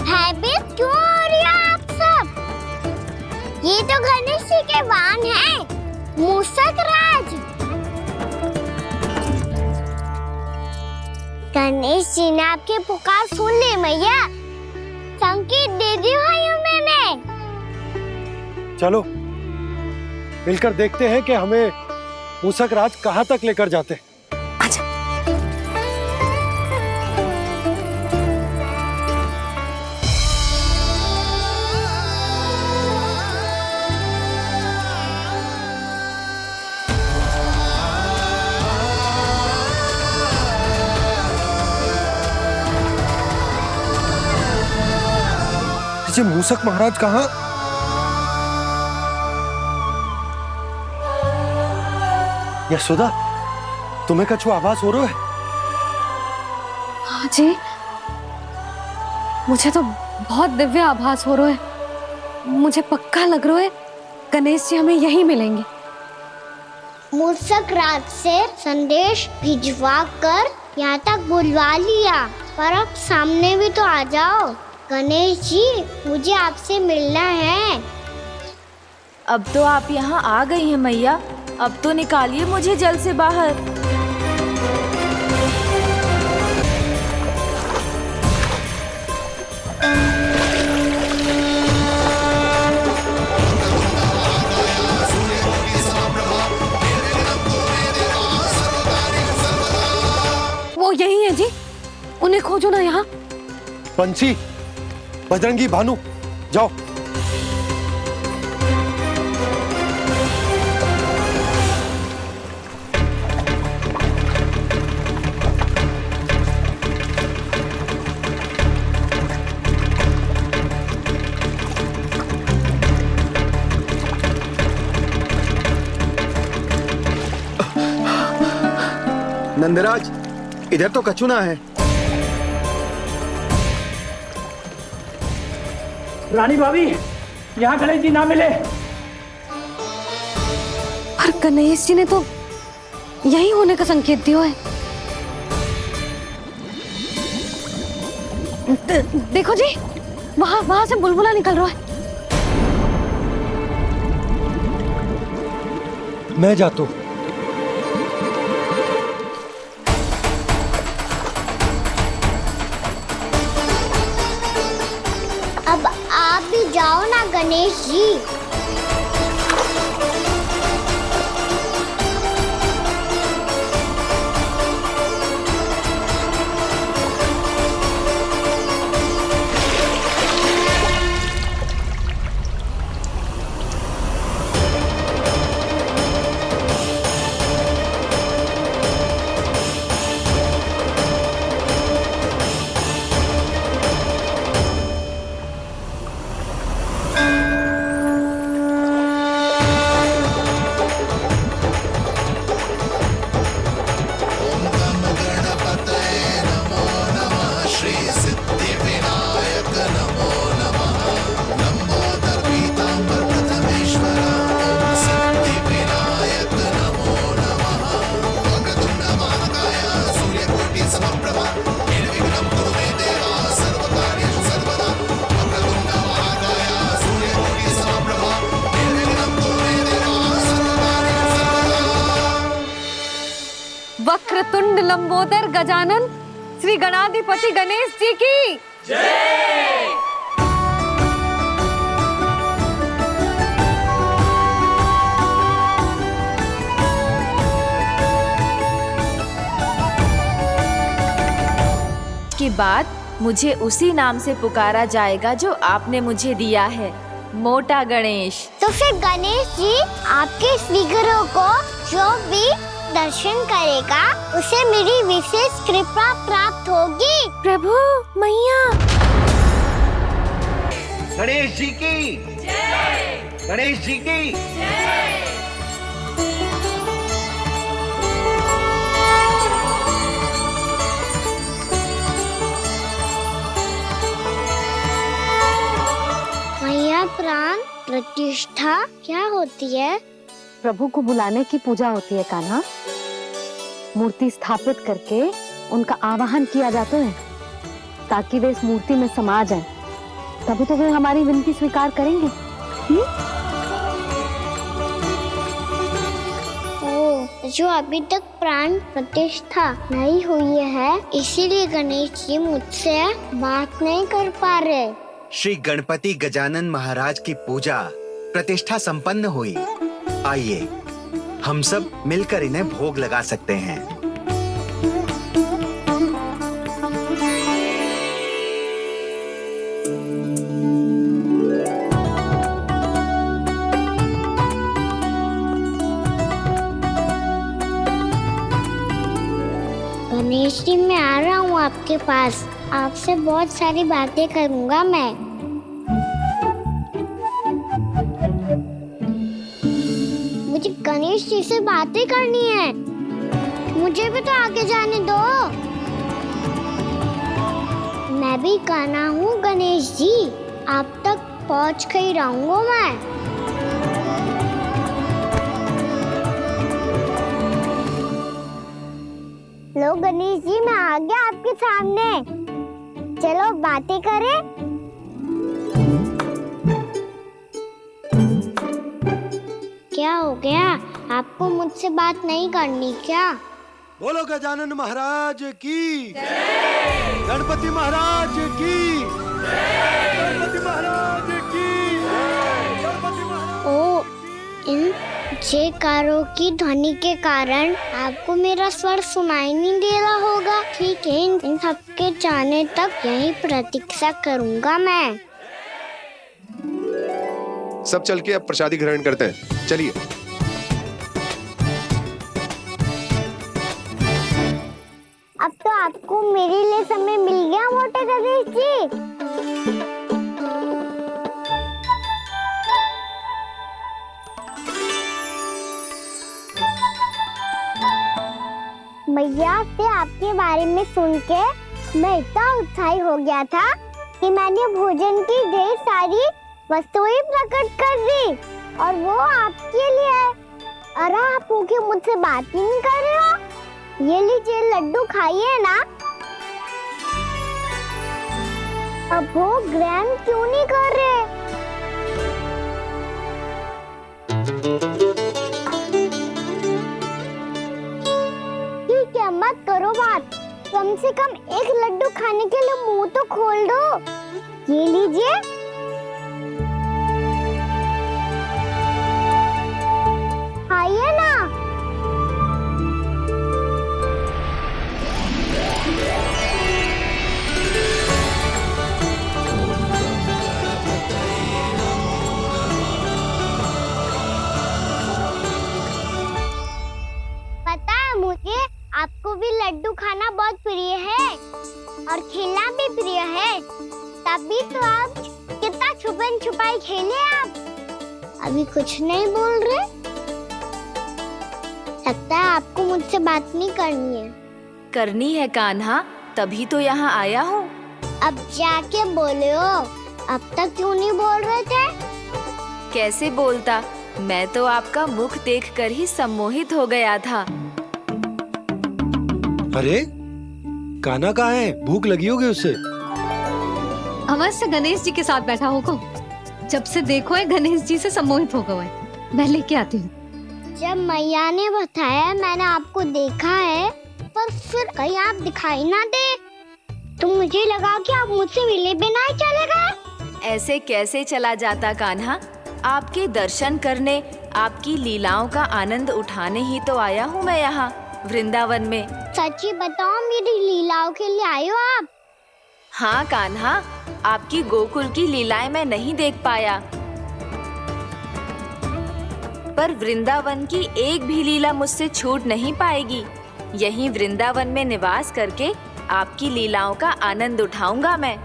भयभीत क्यों हो रही है आप सब? ये तो गणेश जी के वाहन हैं, मूषक राज। गणेश जी ने आपकी पुकार सुन ली मैया, संकेत दे दी भाइयों मैंने। चलो मिलकर देखते हैं कि हमें मूषक राज कहाँ तक लेकर जाते हैं। ये मूषक महाराज कहाँ? यशोदा, तुम्हें कछु आभास हो रहा है? हाँ जी, मुझे तो बहुत दिव्य आभास हो रहा है। मुझे पक्का लग रहा है गणेश जी हमें यहीं मिलेंगे। मूषक राज से संदेश भिजवा कर यहाँ तक बुलवा लिया, पर अब सामने भी तो आ जाओ। गणेश जी, मुझे आपसे मिलना है। अब तो आप यहाँ आ गई हैं मैया, अब तो निकालिए मुझे जल से बाहर। वो यही है जी, उन्हें खोजो ना यहाँ। पंछी, बजरंगी, भानु, जाओ। नंदराज, इधर तो कछु ना है। रानी भाभी, यहाँ गणेश जी ना मिले। पर गणेश जी ने तो यही होने का संकेत दिया है। देखो जी, वहां से बुलबुला निकल रहा है। मैं जाता हूँ। अब आप भी जाओ ना गणेश जी। वक्रतुंड लंबोदर गजानन श्री गणाधिपति गणेश जी की जय। के बाद मुझे उसी नाम से पुकारा जाएगा जो आपने मुझे दिया है, मोटा गणेश। तो फिर गणेश जी आपके इस विग्रह को जो भी दर्शन करेगा उसे मेरी विशेष कृपा प्राप्त होगी। प्रभु मैया। गणेश जी की जय। गणेश जी की जय। मैया प्राण प्रतिष्ठा क्या होती है? प्रभु को बुलाने की पूजा होती है कान्हा। मूर्ति स्थापित करके उनका आवाहन किया जाता है ताकि वे इस मूर्ति में समा जाएं। तभी तो वे हमारी विनती स्वीकार करेंगे। जो अभी तक प्राण प्रतिष्ठा नहीं हुई है इसीलिए गणेश जी मुझसे बात नहीं कर पा रहे। श्री गणपति गजानन महाराज की पूजा प्रतिष्ठा संपन्न हुई। आइए हम सब मिलकर इन्हें भोग लगा सकते हैं। गणेश जी मैं आ रहा हूँ आपके पास। आपसे बहुत सारी बातें करूँगा मैं। मुझे गणेश जी से बातें करनी है। मुझे भी तो आगे जाने दो। मैं भी कान्हा हूँ गणेश जी। आप तक पहुँच कर ही रहूँगा मैं। लो गणेश जी मैं आ गया आपके सामने। चलो बातें करें। क्या हो गया? आपको मुझसे बात नहीं करनी क्या? बोलो गजानन महाराज की जय। गणपति महाराज की जय। गणपति महाराज की जय। गणपति महाराज। ओ इन जयकारों की ध्वनि के कारण आपको मेरा स्वर सुनाई नहीं दे रहा होगा। ठीक है, इन सबके जाने तक यही प्रतीक्षा करूंगा मैं। सब चल के अब प्रसादी ग्रहण करते हैं। चलिए। अब तो आपको मेरे लिए समय मिल गया मोटे गणेश जी। भैया से आपके बारे में सुन के मैं इतना उत्साही हो गया था कि मैंने भोजन की ढेर सारी वस्तुएं प्रकट कर दी और वो आपके लिए। अरे आप भूखे मुझसे बात ही नहीं कर रहे हो। ये लीजिए लड्डू खाइए ना। अब वो ग्रहण क्यों नहीं कर रहे? ठीक है मत करो बात। कम से कम एक लड्डू खाने के लिए मुंह तो खोल दो। ये लीजिए। खाइए ना। पता है मुझे आपको भी लड्डू खाना बहुत प्रिय है और खेलना भी प्रिय है। तभी तो आप कितना छुपन छुपाई खेले आप। अभी कुछ नहीं बोल रहे। लगता है आपको मुझसे बात नहीं करनी है। करनी है कान्हा, तभी तो यहाँ आया हूँ। अब जाके बोले हो। अब तक क्यों नहीं बोल रहे थे? कैसे बोलता, मैं तो आपका मुख देखकर ही सम्मोहित हो गया था। अरे कान्हा कहाँ है? भूख लगी होगी उससे। अवश्य गणेश जी के साथ बैठा होगा। जब से देखो है गणेश जी से सम्मोहित हो गए। मैं लेके आती हूँ। जब मैया ने बताया मैंने आपको देखा है और फिर कहीं आप दिखाई ना दे तो मुझे लगा कि आप मुझसे मिले बिना ही चले गए। ऐसे कैसे चला जाता कान्हा? आपके दर्शन करने, आपकी लीलाओं का आनंद उठाने ही तो आया हूँ मैं यहाँ वृंदावन में। सच्ची बताओ, मेरी लीलाओं के लिए आए हो आप? हाँ कान्हा, आपकी गोकुल की लीलाएं मैं नहीं देख पाया, पर वृंदावन की एक भी लीला मुझसे छूट नहीं पाएगी। यहीं वृंदावन में निवास करके आपकी लीलाओं का आनंद उठाऊंगा मैं।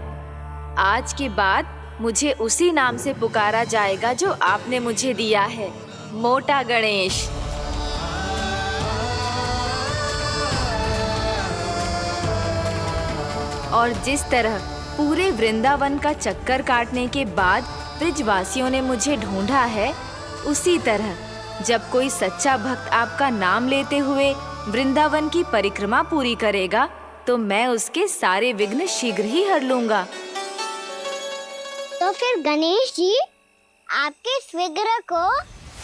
आज के बाद मुझे उसी नाम से पुकारा जाएगा जो आपने मुझे दिया है, मोटा गणेश। और जिस तरह पूरे वृंदावन का चक्कर काटने के बाद ब्रिजवासियों ने मुझे ढूंढा है, उसी तरह जब कोई सच्चा भक्त आपका नाम लेते हुए वृंदावन की परिक्रमा पूरी करेगा तो मैं उसके सारे विघ्न शीघ्र ही हर लूंगा। तो फिर गणेश जी, आपके इस विग्रह को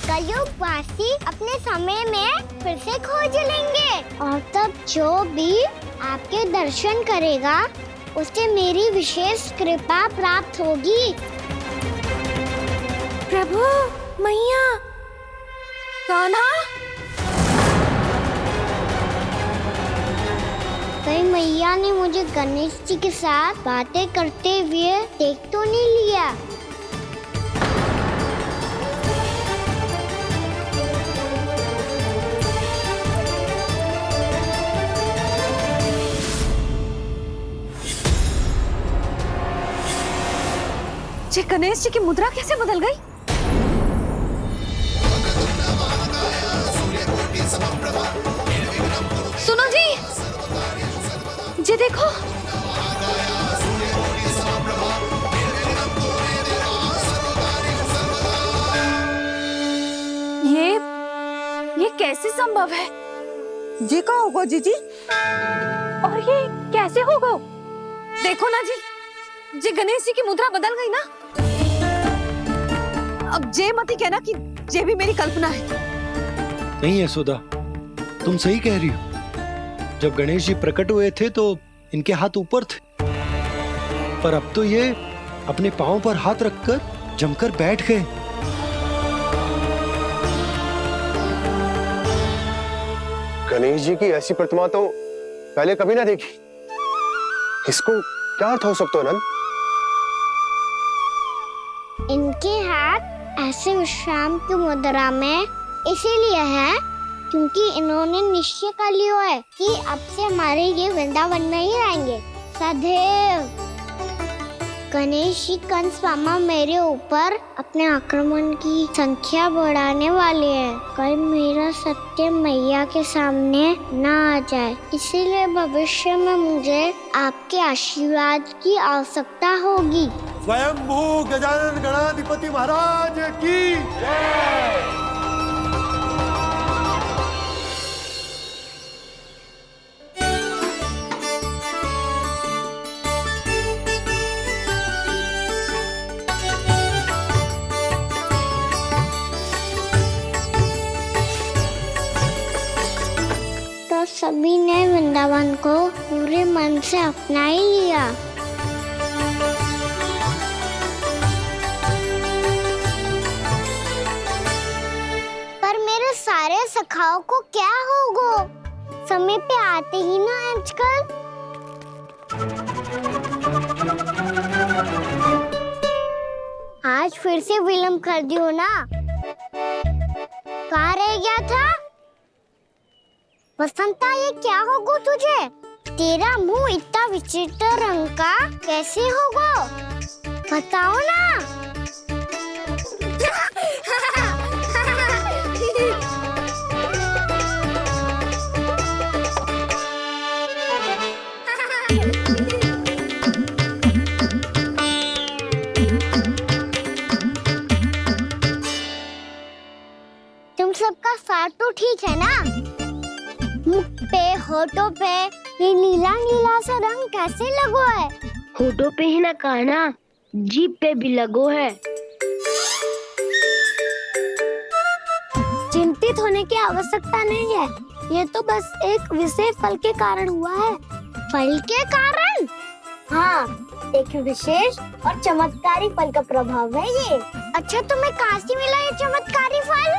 कलयुग वासी अपने समय में फिर से खोज लेंगे और तब जो भी आपके दर्शन करेगा उसे मेरी विशेष कृपा प्राप्त होगी। प्रभु, मैया, कान्हा, कहीं मैया ने मुझे गणेश जी के साथ बातें करते हुए देख तो नहीं लिया? ये गणेश जी की मुद्रा कैसे बदल गई? सुनो जी, ये देखो। ये कैसे संभव है? जी का होगा जीजी? और ये कैसे होगा? देखो ना जी, जी गणेश जी की मुद्रा बदल गई ना। अब जे मत ही कहना कि ये भी मेरी कल्पना है। नहीं यशोदा, तुम सही कह रही हो। जब गणेश जी प्रकट हुए थे तो इनके हाथ ऊपर थे, पर अब तो ये अपने पांव पर हाथ रखकर जमकर बैठ गए। गणेश जी की ऐसी प्रतिमा तो पहले कभी ना देखी। इसको क्या अर्थ हो सकता है नंद? इनके हाथ ऐसे विश्राम की मुद्रा में इसीलिए है क्योंकि इन्होंने निश्चय कर लिया है कि अब से हमारे ये वृंदावन में ही रहेंगे सदैव। गणेश जी कंस मामा मेरे ऊपर अपने आक्रमण की संख्या बढ़ाने वाले हैं। कल मेरा सत्य मैया के सामने ना आ जाए, इसीलिए भविष्य में मुझे आपके आशीर्वाद की आवश्यकता होगी। स्वयंभू गजानन गणाधिपति महाराज की जय। तो सभी ने वृंदावन को पूरे मन से अपना ही लिया। पर मेरे सारे सखाओं को क्या होगा? समय पे आते ही ना आजकल। आज फिर से विलम्ब कर दियो ना। कहाँ रह गया था? वसंता, ये क्या होगा तुझे? तेरा मुंह इतना विचित्र रंग का कैसे होगा? बताओ ना। तुम सबका साथ तो ठीक है ना? मुख पे, होठों पे ये नीला नीला सा रंग कैसे लगो है? होठों पे ही ना कान्हा, जीभ पे भी लगो है। चिंतित होने की आवश्यकता नहीं है। ये तो बस एक विशेष फल के कारण हुआ है। फल के कारण? हाँ, एक विशेष और चमत्कारी फल का प्रभाव है ये। अच्छा, तुम्हें कहाँ से मिला ये चमत्कारी फल?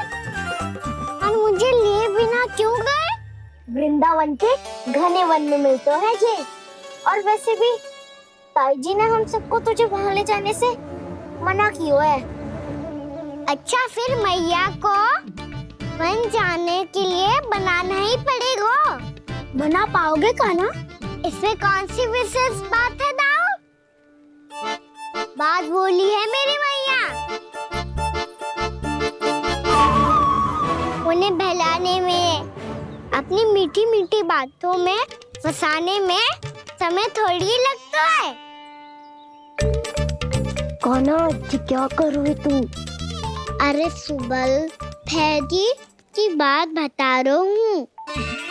और मुझे लिए बिना क्यों गए? वृंदावन के घने वन में मिलते हैं ये। और वैसे भी ताई जी ने हम सबको तुझे वहाँ ले जाने से मना किया है। अच्छा, फिर मैया को वन जाने के लिए बनाना ही पड़ेगा। बना पाओगे कान्हा? इसमें कौन सी विशेष बात है दाऊ? बात बोली है मेरी मैया। उन्हें बहलाने में, अपनी मीठी मीठी बातों में फंसाने में समय थोड़ी लगता है। कान्हा, क्या करोगे तू? अरे सुबल, फैदी की बात बता रहा हूँ।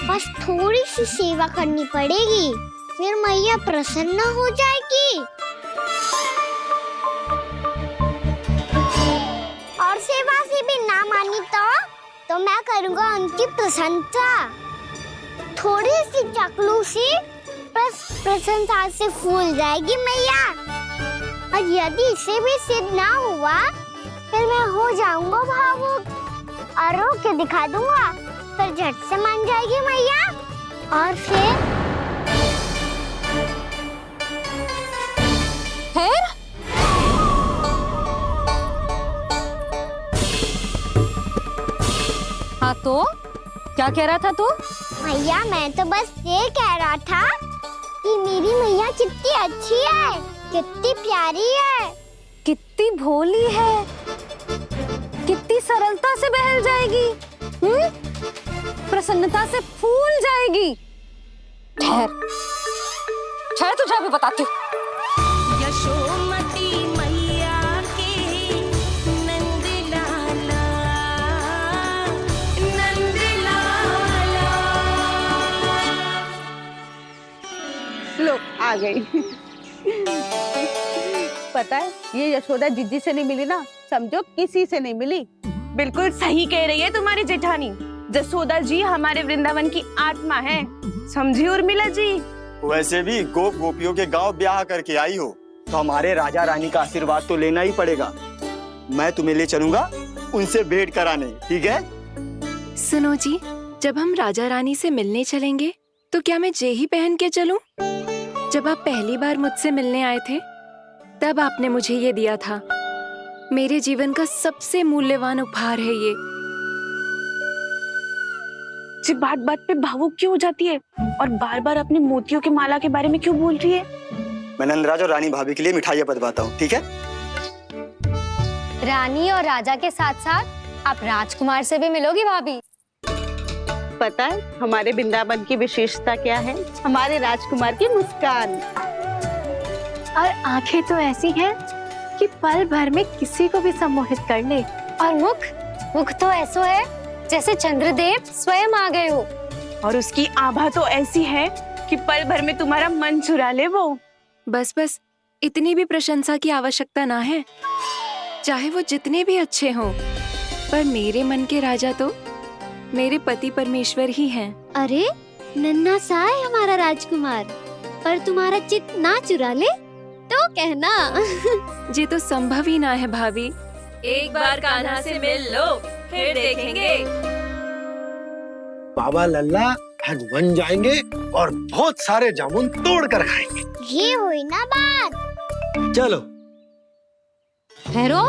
बस थोड़ी सी सेवा करनी पड़ेगी, फिर मैया प्रसन्न हो जाएगी। और सेवा से भी ना मानी तो मैं करूँगा उनकी प्रशंसा। थोड़ी सी चाकलूसी बस प्रशंसा से फूल जाएगी मैया। और यदि इसे भी सिद्ध ना हुआ, फिर मैं हो जाऊंगा भावुक और रो के दिखा दूंगा, फिर झट से मान जाएगी मैया। और फिर हाँ तो क्या कह रहा था तू? मैया, मैं तो बस ये कह रहा था कि मेरी मैया कितनी अच्छी है, कितनी प्यारी है, कितनी भोली है, कितनी सरलता से बहल जाएगी, प्रसन्नता से फूल जाएगी। ठहर ठहर, तुझे अभी बताती हूँ। यशोमती मैया के नंद लाला, नंद लाला। लो, आ गई। पता है, ये यशोदा जिज्जी से नहीं मिली ना, समझो किसी से नहीं मिली। बिल्कुल सही कह रही है तुम्हारी जेठानी। जसोदा जी हमारे वृंदावन की आत्मा है, समझी उर्मिला जी? वैसे भी गोप गोपियों के गांव ब्याह करके आई हो, तो हमारे राजा रानी का आशीर्वाद तो लेना ही पड़ेगा। मैं तुम्हें ले चलूंगा उनसे भेंट कराने, ठीक है? सुनो जी, जब हम राजा रानी से मिलने चलेंगे तो क्या मैं जे ही पहन के चलूं? जब आप पहली बार मुझसे मिलने आए थे, तब आपने मुझे ये दिया था। मेरे जीवन का सबसे मूल्यवान उपहार है ये। जी, बात बात पे भावुक क्यों हो जाती है और बार बार अपनी मोतियों की माला के बारे में क्यों बोल रही है? मैं नंदराज और रानी भाभी के लिए मिठाइयाँ बंटवाता हूँ, ठीक है? रानी और राजा के साथ साथ आप राजकुमार से भी मिलोगी भाभी। पता है हमारे वृंदावन की विशेषता क्या है? हमारे राजकुमार की मुस्कान और आंखें तो ऐसी हैं कि पल भर में किसी को भी सम्मोहित कर ले। और मुख तो ऐसा है जैसे चंद्रदेव स्वयं आ गए हो। और उसकी आभा तो ऐसी है कि पल भर में तुम्हारा मन चुरा ले वो। बस बस, इतनी भी प्रशंसा की आवश्यकता ना है। चाहे वो जितने भी अच्छे हों, पर मेरे मन के राजा तो मेरे पति परमेश्वर ही हैं। अरे नन्हा सा है हमारा राजकुमार, पर तुम्हारा चित्त ना चुरा ले तो कहना। ये तो संभव ही ना है भाभी। एक बार कान्हा से मिल लो, फिर देखेंगे। बाबा लल्ला आज वन जाएंगे और बहुत सारे जामुन तोड़ कर खाएंगे। ये हुई ना बात। चलो। ठहरो।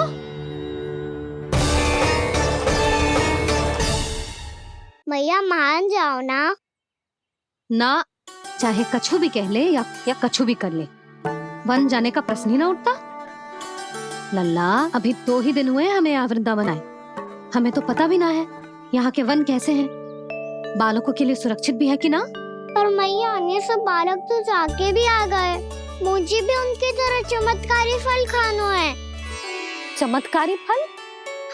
मैया मान जाओ ना। ना, चाहे कछु भी कह ले या कछु भी कर ले, वन जाने का प्रश्न ही ना उठता। लल्ला, अभी 2 ही दिन हुए हमें यहाँ वृंदावन आए। हमें तो पता भी ना है यहाँ के वन कैसे हैं, बालकों के लिए सुरक्षित भी है कि ना। पर मैया, अन्य सब बालक तो जाके भी आ गए। मुझे भी उनकी तरह चमत्कारी फल खाना है। चमत्कारी फल?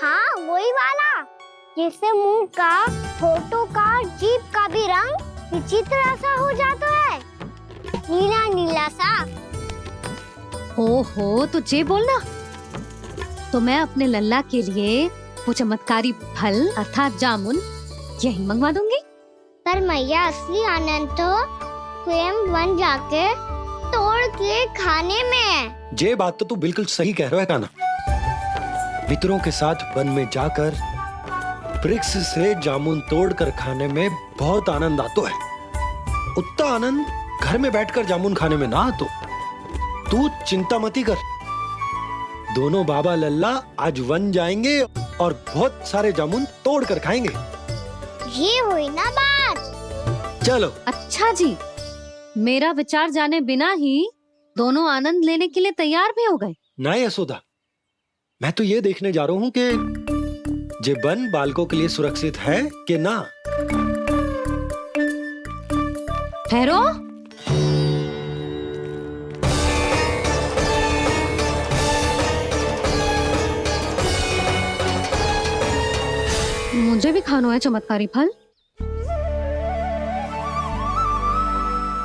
हाँ, वही वाला जिससे मुंह का, होठों का, जीभ का भी रंग विचित्र सा हो जाता है, नीला नीला सा। ओहो, तो जे बोलना। तो मैं अपने लल्ला के लिए वो चमत्कारी फल अर्थात जामुन यही मंगवा दूंगी। पर पर मैया असली आनंद तो स्वयं वन जाके तोड़ के खाने में है। ये बात तो तू बिल्कुल सही कह रहा है कान्हा। मित्रों के साथ वन में जाकर वृक्ष से जामुन तोड़कर खाने में बहुत आनंद आता है। उतना आनंद घर में बैठकर जामुन खाने में ना आतो। तू चिंता मती कर, दोनों बाबा लल्ला आज वन जाएंगे और बहुत सारे जामुन तोड़ कर खाएंगे। ये हुई ना बात। चलो। अच्छा जी, मेरा विचार जाने बिना ही दोनों आनंद लेने के लिए तैयार भी हो गए। ना यशोदा, मैं तो ये देखने जा रहा हूँ कि ये वन बालकों के लिए सुरक्षित है कि ना। ठहरो। मुझे भी खाना है चमत्कारी फल।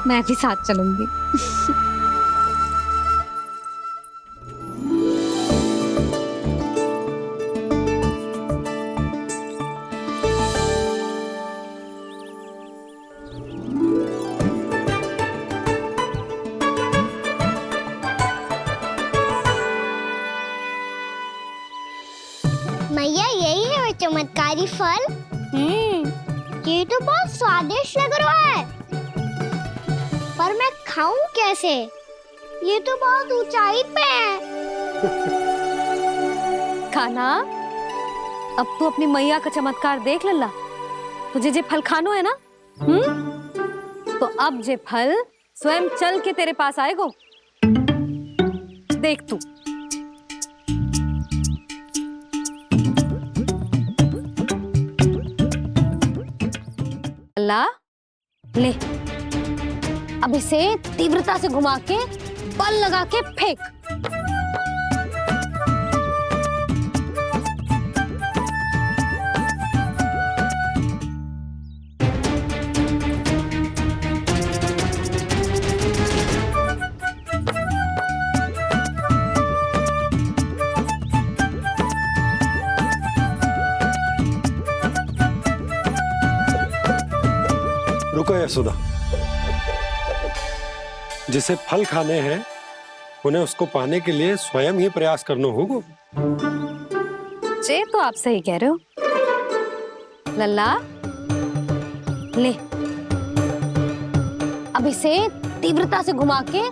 मैं भी साथ चलूंगी। मैया यही है वो चमत्कारी फल। ये तो बहुत स्वादिष्ट लग रहा है, पर मैं खाऊं कैसे? ये तो बहुत ऊंचाई पे है। खाना, अब तू अपनी मैया का चमत्कार देख लल्ला। तुझे जे फल खानो है ना, तो अब जे फल स्वयं चल के तेरे पास आएगो। देख तू। लल्ला, ले, अब इसे तीव्रता से घुमा के बल लगा के फेंक। रुको यशोदा, जिसे फल खाने हैं उन्हें उसको पाने के लिए स्वयं ही प्रयास करना होगा। जे तो आप सही कह रहे हो लल्ला। ले, अब इसे तीव्रता से घुमा के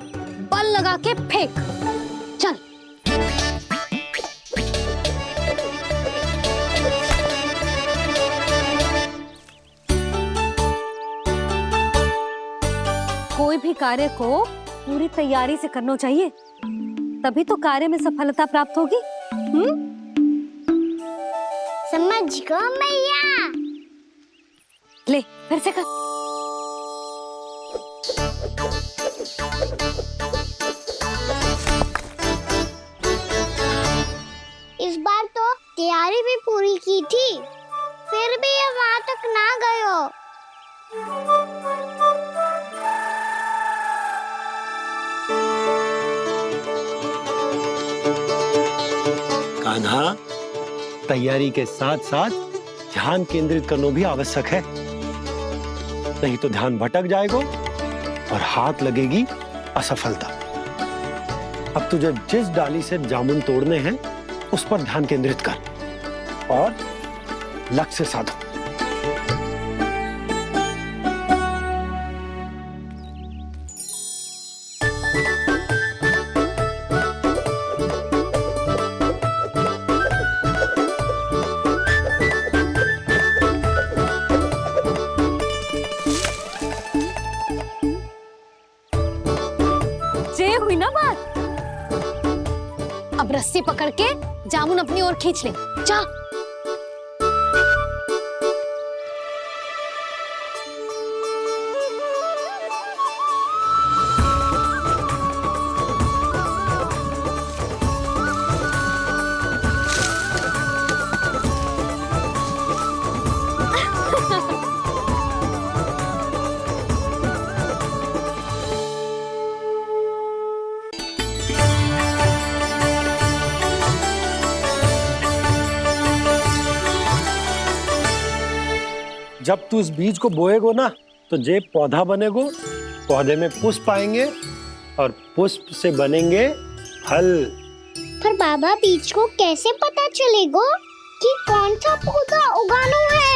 बल लगा के फेंक। चल। कोई भी कार्य को पूरी तैयारी से करना चाहिए, तभी तो कार्य में सफलता प्राप्त होगी। समझ गो मैया। ले, फिर से कर। इस बार तो तैयारी भी पूरी की थी, फिर भी ये वहां तक ना गयो। कान्हा, तैयारी के साथ साथ ध्यान केंद्रित करना भी आवश्यक है, नहीं तो ध्यान भटक जाएगा और हाथ लगेगी असफलता। अब तुझे जिस डाली से जामुन तोड़ने हैं उस पर ध्यान केंद्रित कर और लक्ष्य साधो। हुई ना बात। अब रस्सी पकड़ के जामुन अपनी ओर खींच ले। जा। जब तू इस बीज को बोएगो ना तो जे पौधा बनेगो, पौधे में पुष्प आएंगे और पुष्प से बनेंगे फल। पर बाबा बीज को कैसे पता चलेगा कि कौन सा पौधा उगाना है?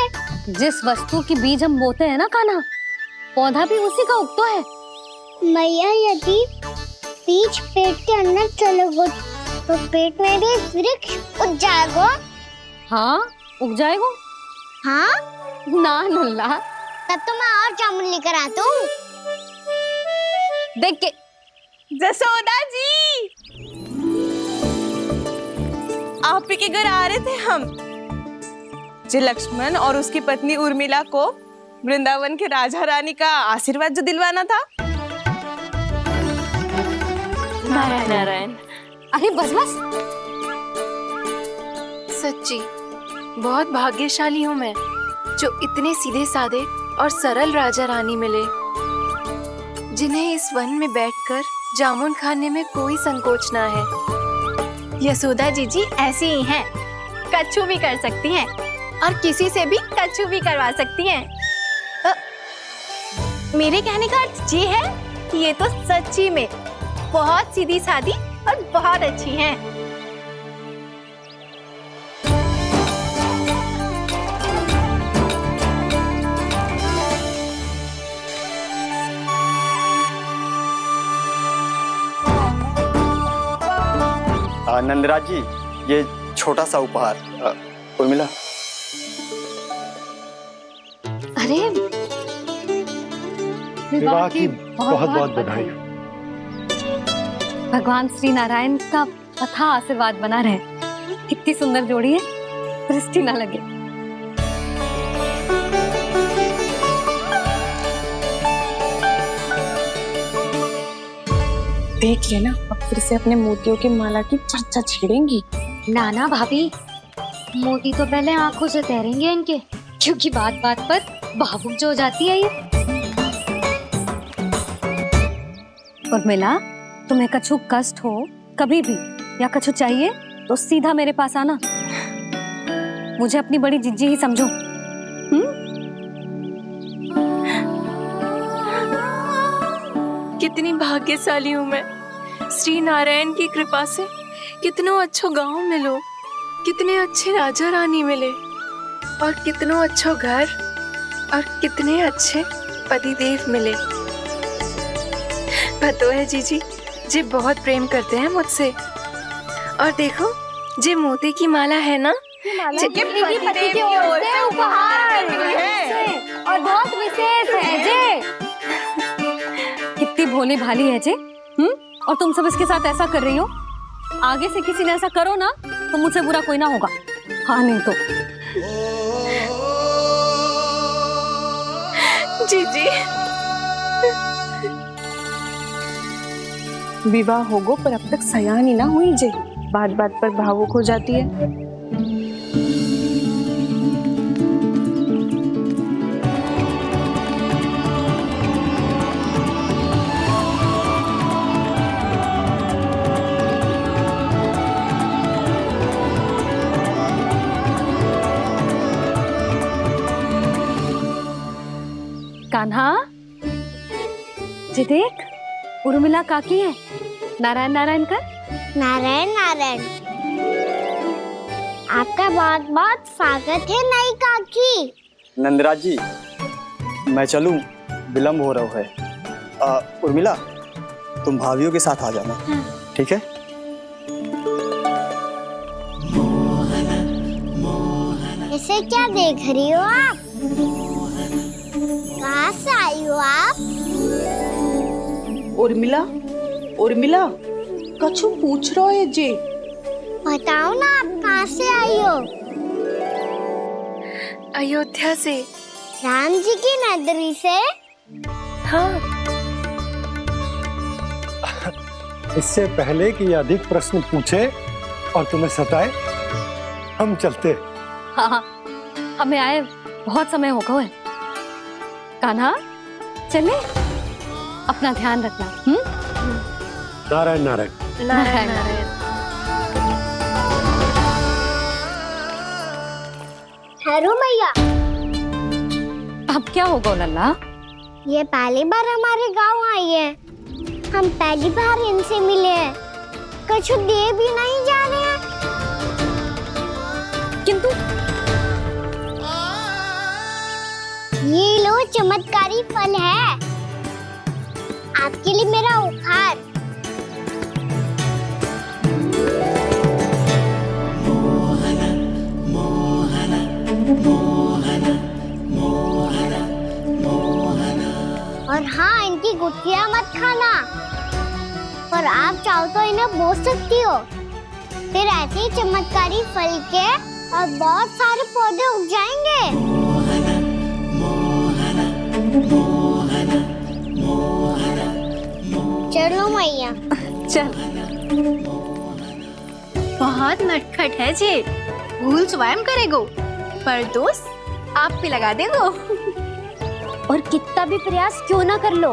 जिस वस्तु की बीज हम बोते हैं ना कान्हा, पौधा भी उसी का उगता है। मैया यदि बीज पेट के अंदर चलेगा तो पेट में भी वृक्ष उग जाएगा। हाँ उग जाएगा। हाँ ना नल्ला, तब तो मैं और जामुन लेकर आता हूँ। देख के जसोदा जी, आप ही के घर आ रहे थे हम। जो लक्ष्मण और उसकी पत्नी उर्मिला को वृंदावन के राजा रानी का आशीर्वाद जो दिलवाना था। नारायण नारायण। अरे बस बस। सच्ची बहुत भाग्यशाली हूँ मैं, जो इतने सीधे साधे और सरल राजा रानी मिले, जिन्हें इस वन में बैठकर जामुन खाने में कोई संकोच ना है। यशोदा जीजी ऐसी ही हैं, कच्छू भी कर सकती हैं और किसी से भी कच्छू भी करवा सकती हैं। मेरे कहने का अर्थ ये है कि ये तो सच्ची में बहुत सीधी सादी और बहुत अच्छी हैं। नंदराज जी, ये छोटा सा उपहार। उर्मिला। अरे विवाह की बहुत बहुत बधाई। भगवान श्री नारायण का अथाह आशीर्वाद बना रहे। कितनी सुंदर जोड़ी है, दृष्टि ना लगे। देख लेना, अब फिर से अपने मोतियों की माला की चर्चा छेड़ेंगी। नाना भाभी, मोती तो पहले आंखों से तैरेंगे इनके, क्योंकि बात बात पर भावुक जो हो जाती है ये। उर्मिला, तुम्हें कछु कष्ट हो कभी भी या कछु चाहिए तो सीधा मेरे पास आना। मुझे अपनी बड़ी जिज्जी ही समझो। कितनी भाग्यशाली हूँ मैं, श्री नारायण की कृपा से कितनों अच्छो गांव मिलो, कितने अच्छे राजा रानी मिले और कितनों अच्छो घर और कितने अच्छे पतिदेव मिले। पतो है जीजी, जी बहुत प्रेम करते हैं मुझसे। और देखो, जी मोती की माला है ना, पति की ओर से उपहार और बहुत विशेष है जे। कितनी भोली भाली है जे। और तुम सब इसके साथ ऐसा कर रही हो। आगे से किसी ने ऐसा करो ना तो मुझसे बुरा कोई ना होगा। हाँ नहीं तो। जीजी, विवाह होगो पर अब तक सयान ही ना हुई जे, बात बात पर भावुक हो जाती है। कान्हा, जी देख, उर्मिला काकी है। नारायण नारायण कर। नारायण नारायण। आपका बहुत बहुत स्वागत है नई काकी। नंदराज जी, मैं चलूं, विलम्ब हो रहा है। उर्मिला, तुम भाभियों के साथ आ जाना, ठीक है? इसे क्या देख रही हो आप? कहाँ से आई हो आप? उर्मिला, उर्मिला, कछु पूछ रहा है जी। बताओ ना, आप कहाँ से आई हो? अयोध्या से। राम जी की नगरी से? हाँ। इससे पहले कि ये अधिक प्रश्न पूछे और तुम्हें सताए, हम चलते। हाँ हाँ, हमें आए बहुत समय हो गया है। कान्हा, चले, अपना ध्यान रखना। नारायण नारायण। नारायण नारायण। ठहरो मैया। अब क्या होगा लल्ला? ये पहली बार हमारे गांव आई है, हम पहली बार इनसे मिले हैं, कुछ दे भी नहीं जा रहे हैं। किंतु ये लो चमत्कारी फल है, आपके लिए मेरा उपहार। और हाँ, इनकी गुठलियां मत खाना, पर आप चाहो तो इन्हें बोल सकती हो, फिर ऐसे ही चमत्कारी फल के और बहुत सारे पौधे उग जाएंगे। चलो मैया। चल। बहुत नटखट है जे, भूल स्वयं करेगो, पर दोस्त आप पे लगा देगो। और कितना भी प्रयास क्यों ना कर लो,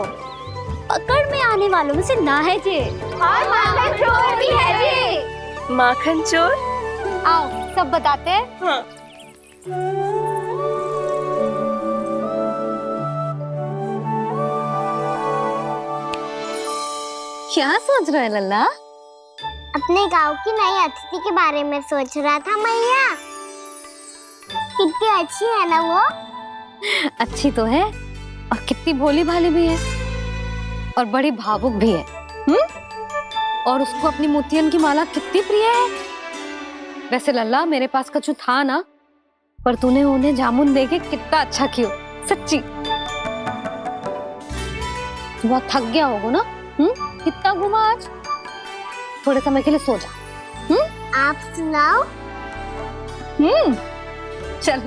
पकड़ में आने वालों में से ना है जे। और माखन चोर भी है जे। माखन चोर? आओ सब बताते हैं। हाँ। क्या सोच रहे हैं लल्ला? अपने गांव की नई अतिथि के बारे में सोच रहा था मैया। कितनी अच्छी है ना वो? अच्छी तो है, और कितनी भोली भाली भी है, और बड़ी भावुक भी है। और उसको अपनी मोतियन की माला कितनी प्रिय है। वैसे लल्ला, मेरे पास कछु था ना, पर तूने उन्हें जामुन देके कितना अच्छा किया, सच्ची। बहुत थक गया होगा ना? कितना घुमा आज? थोड़े समय के लिए सो जा। आप सुनाओ। चल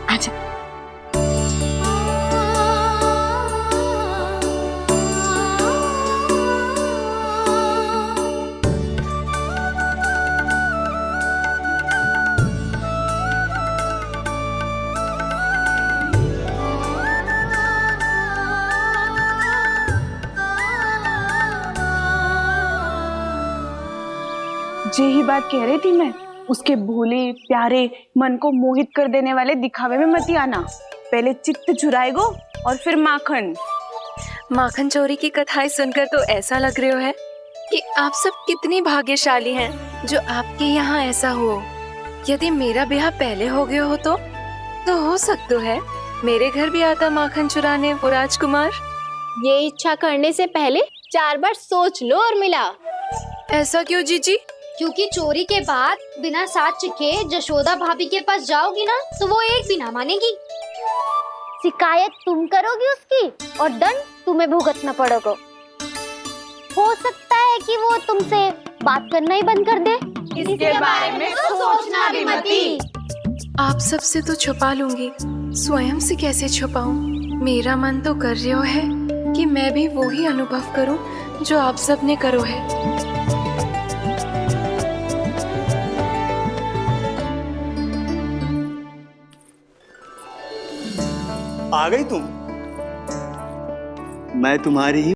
आजा। यही बात कह रही थी मैं, उसके भोले प्यारे मन को मोहित कर देने वाले दिखावे में मत आना। पहले चित्त चुराएगो और फिर माखन। माखन चोरी की कथाएं सुनकर तो ऐसा लग रहा है कि आप सब कितनी भाग्यशाली हैं जो आपके यहाँ ऐसा हो। यदि मेरा ब्याह पहले हो गया हो तो हो सकता है मेरे घर भी आता माखन चुराने वो राजकुमार। ये इच्छा करने से पहले 4 बार सोच लो और मिला। ऐसा क्यों जीजी? क्योंकि चोरी के बाद बिना साथ चिखे जशोदा भाभी के पास जाओगी ना, तो वो एक भी ना मानेगी। शिकायत तुम करोगी उसकी और दंड तुम्हें भुगतना पड़ेगा। हो सकता है कि वो तुमसे बात करना ही बंद कर दे। इसके बारे में तो सोचना भी मती। आप सबसे तो छुपा लूंगी, स्वयं से कैसे छुपाऊं? मेरा मन तो कर रहा है कि मैं भी वो ही अनुभव करूं जो आप सब ने करो है। आ गई तुम? मैं तुम्हारी ही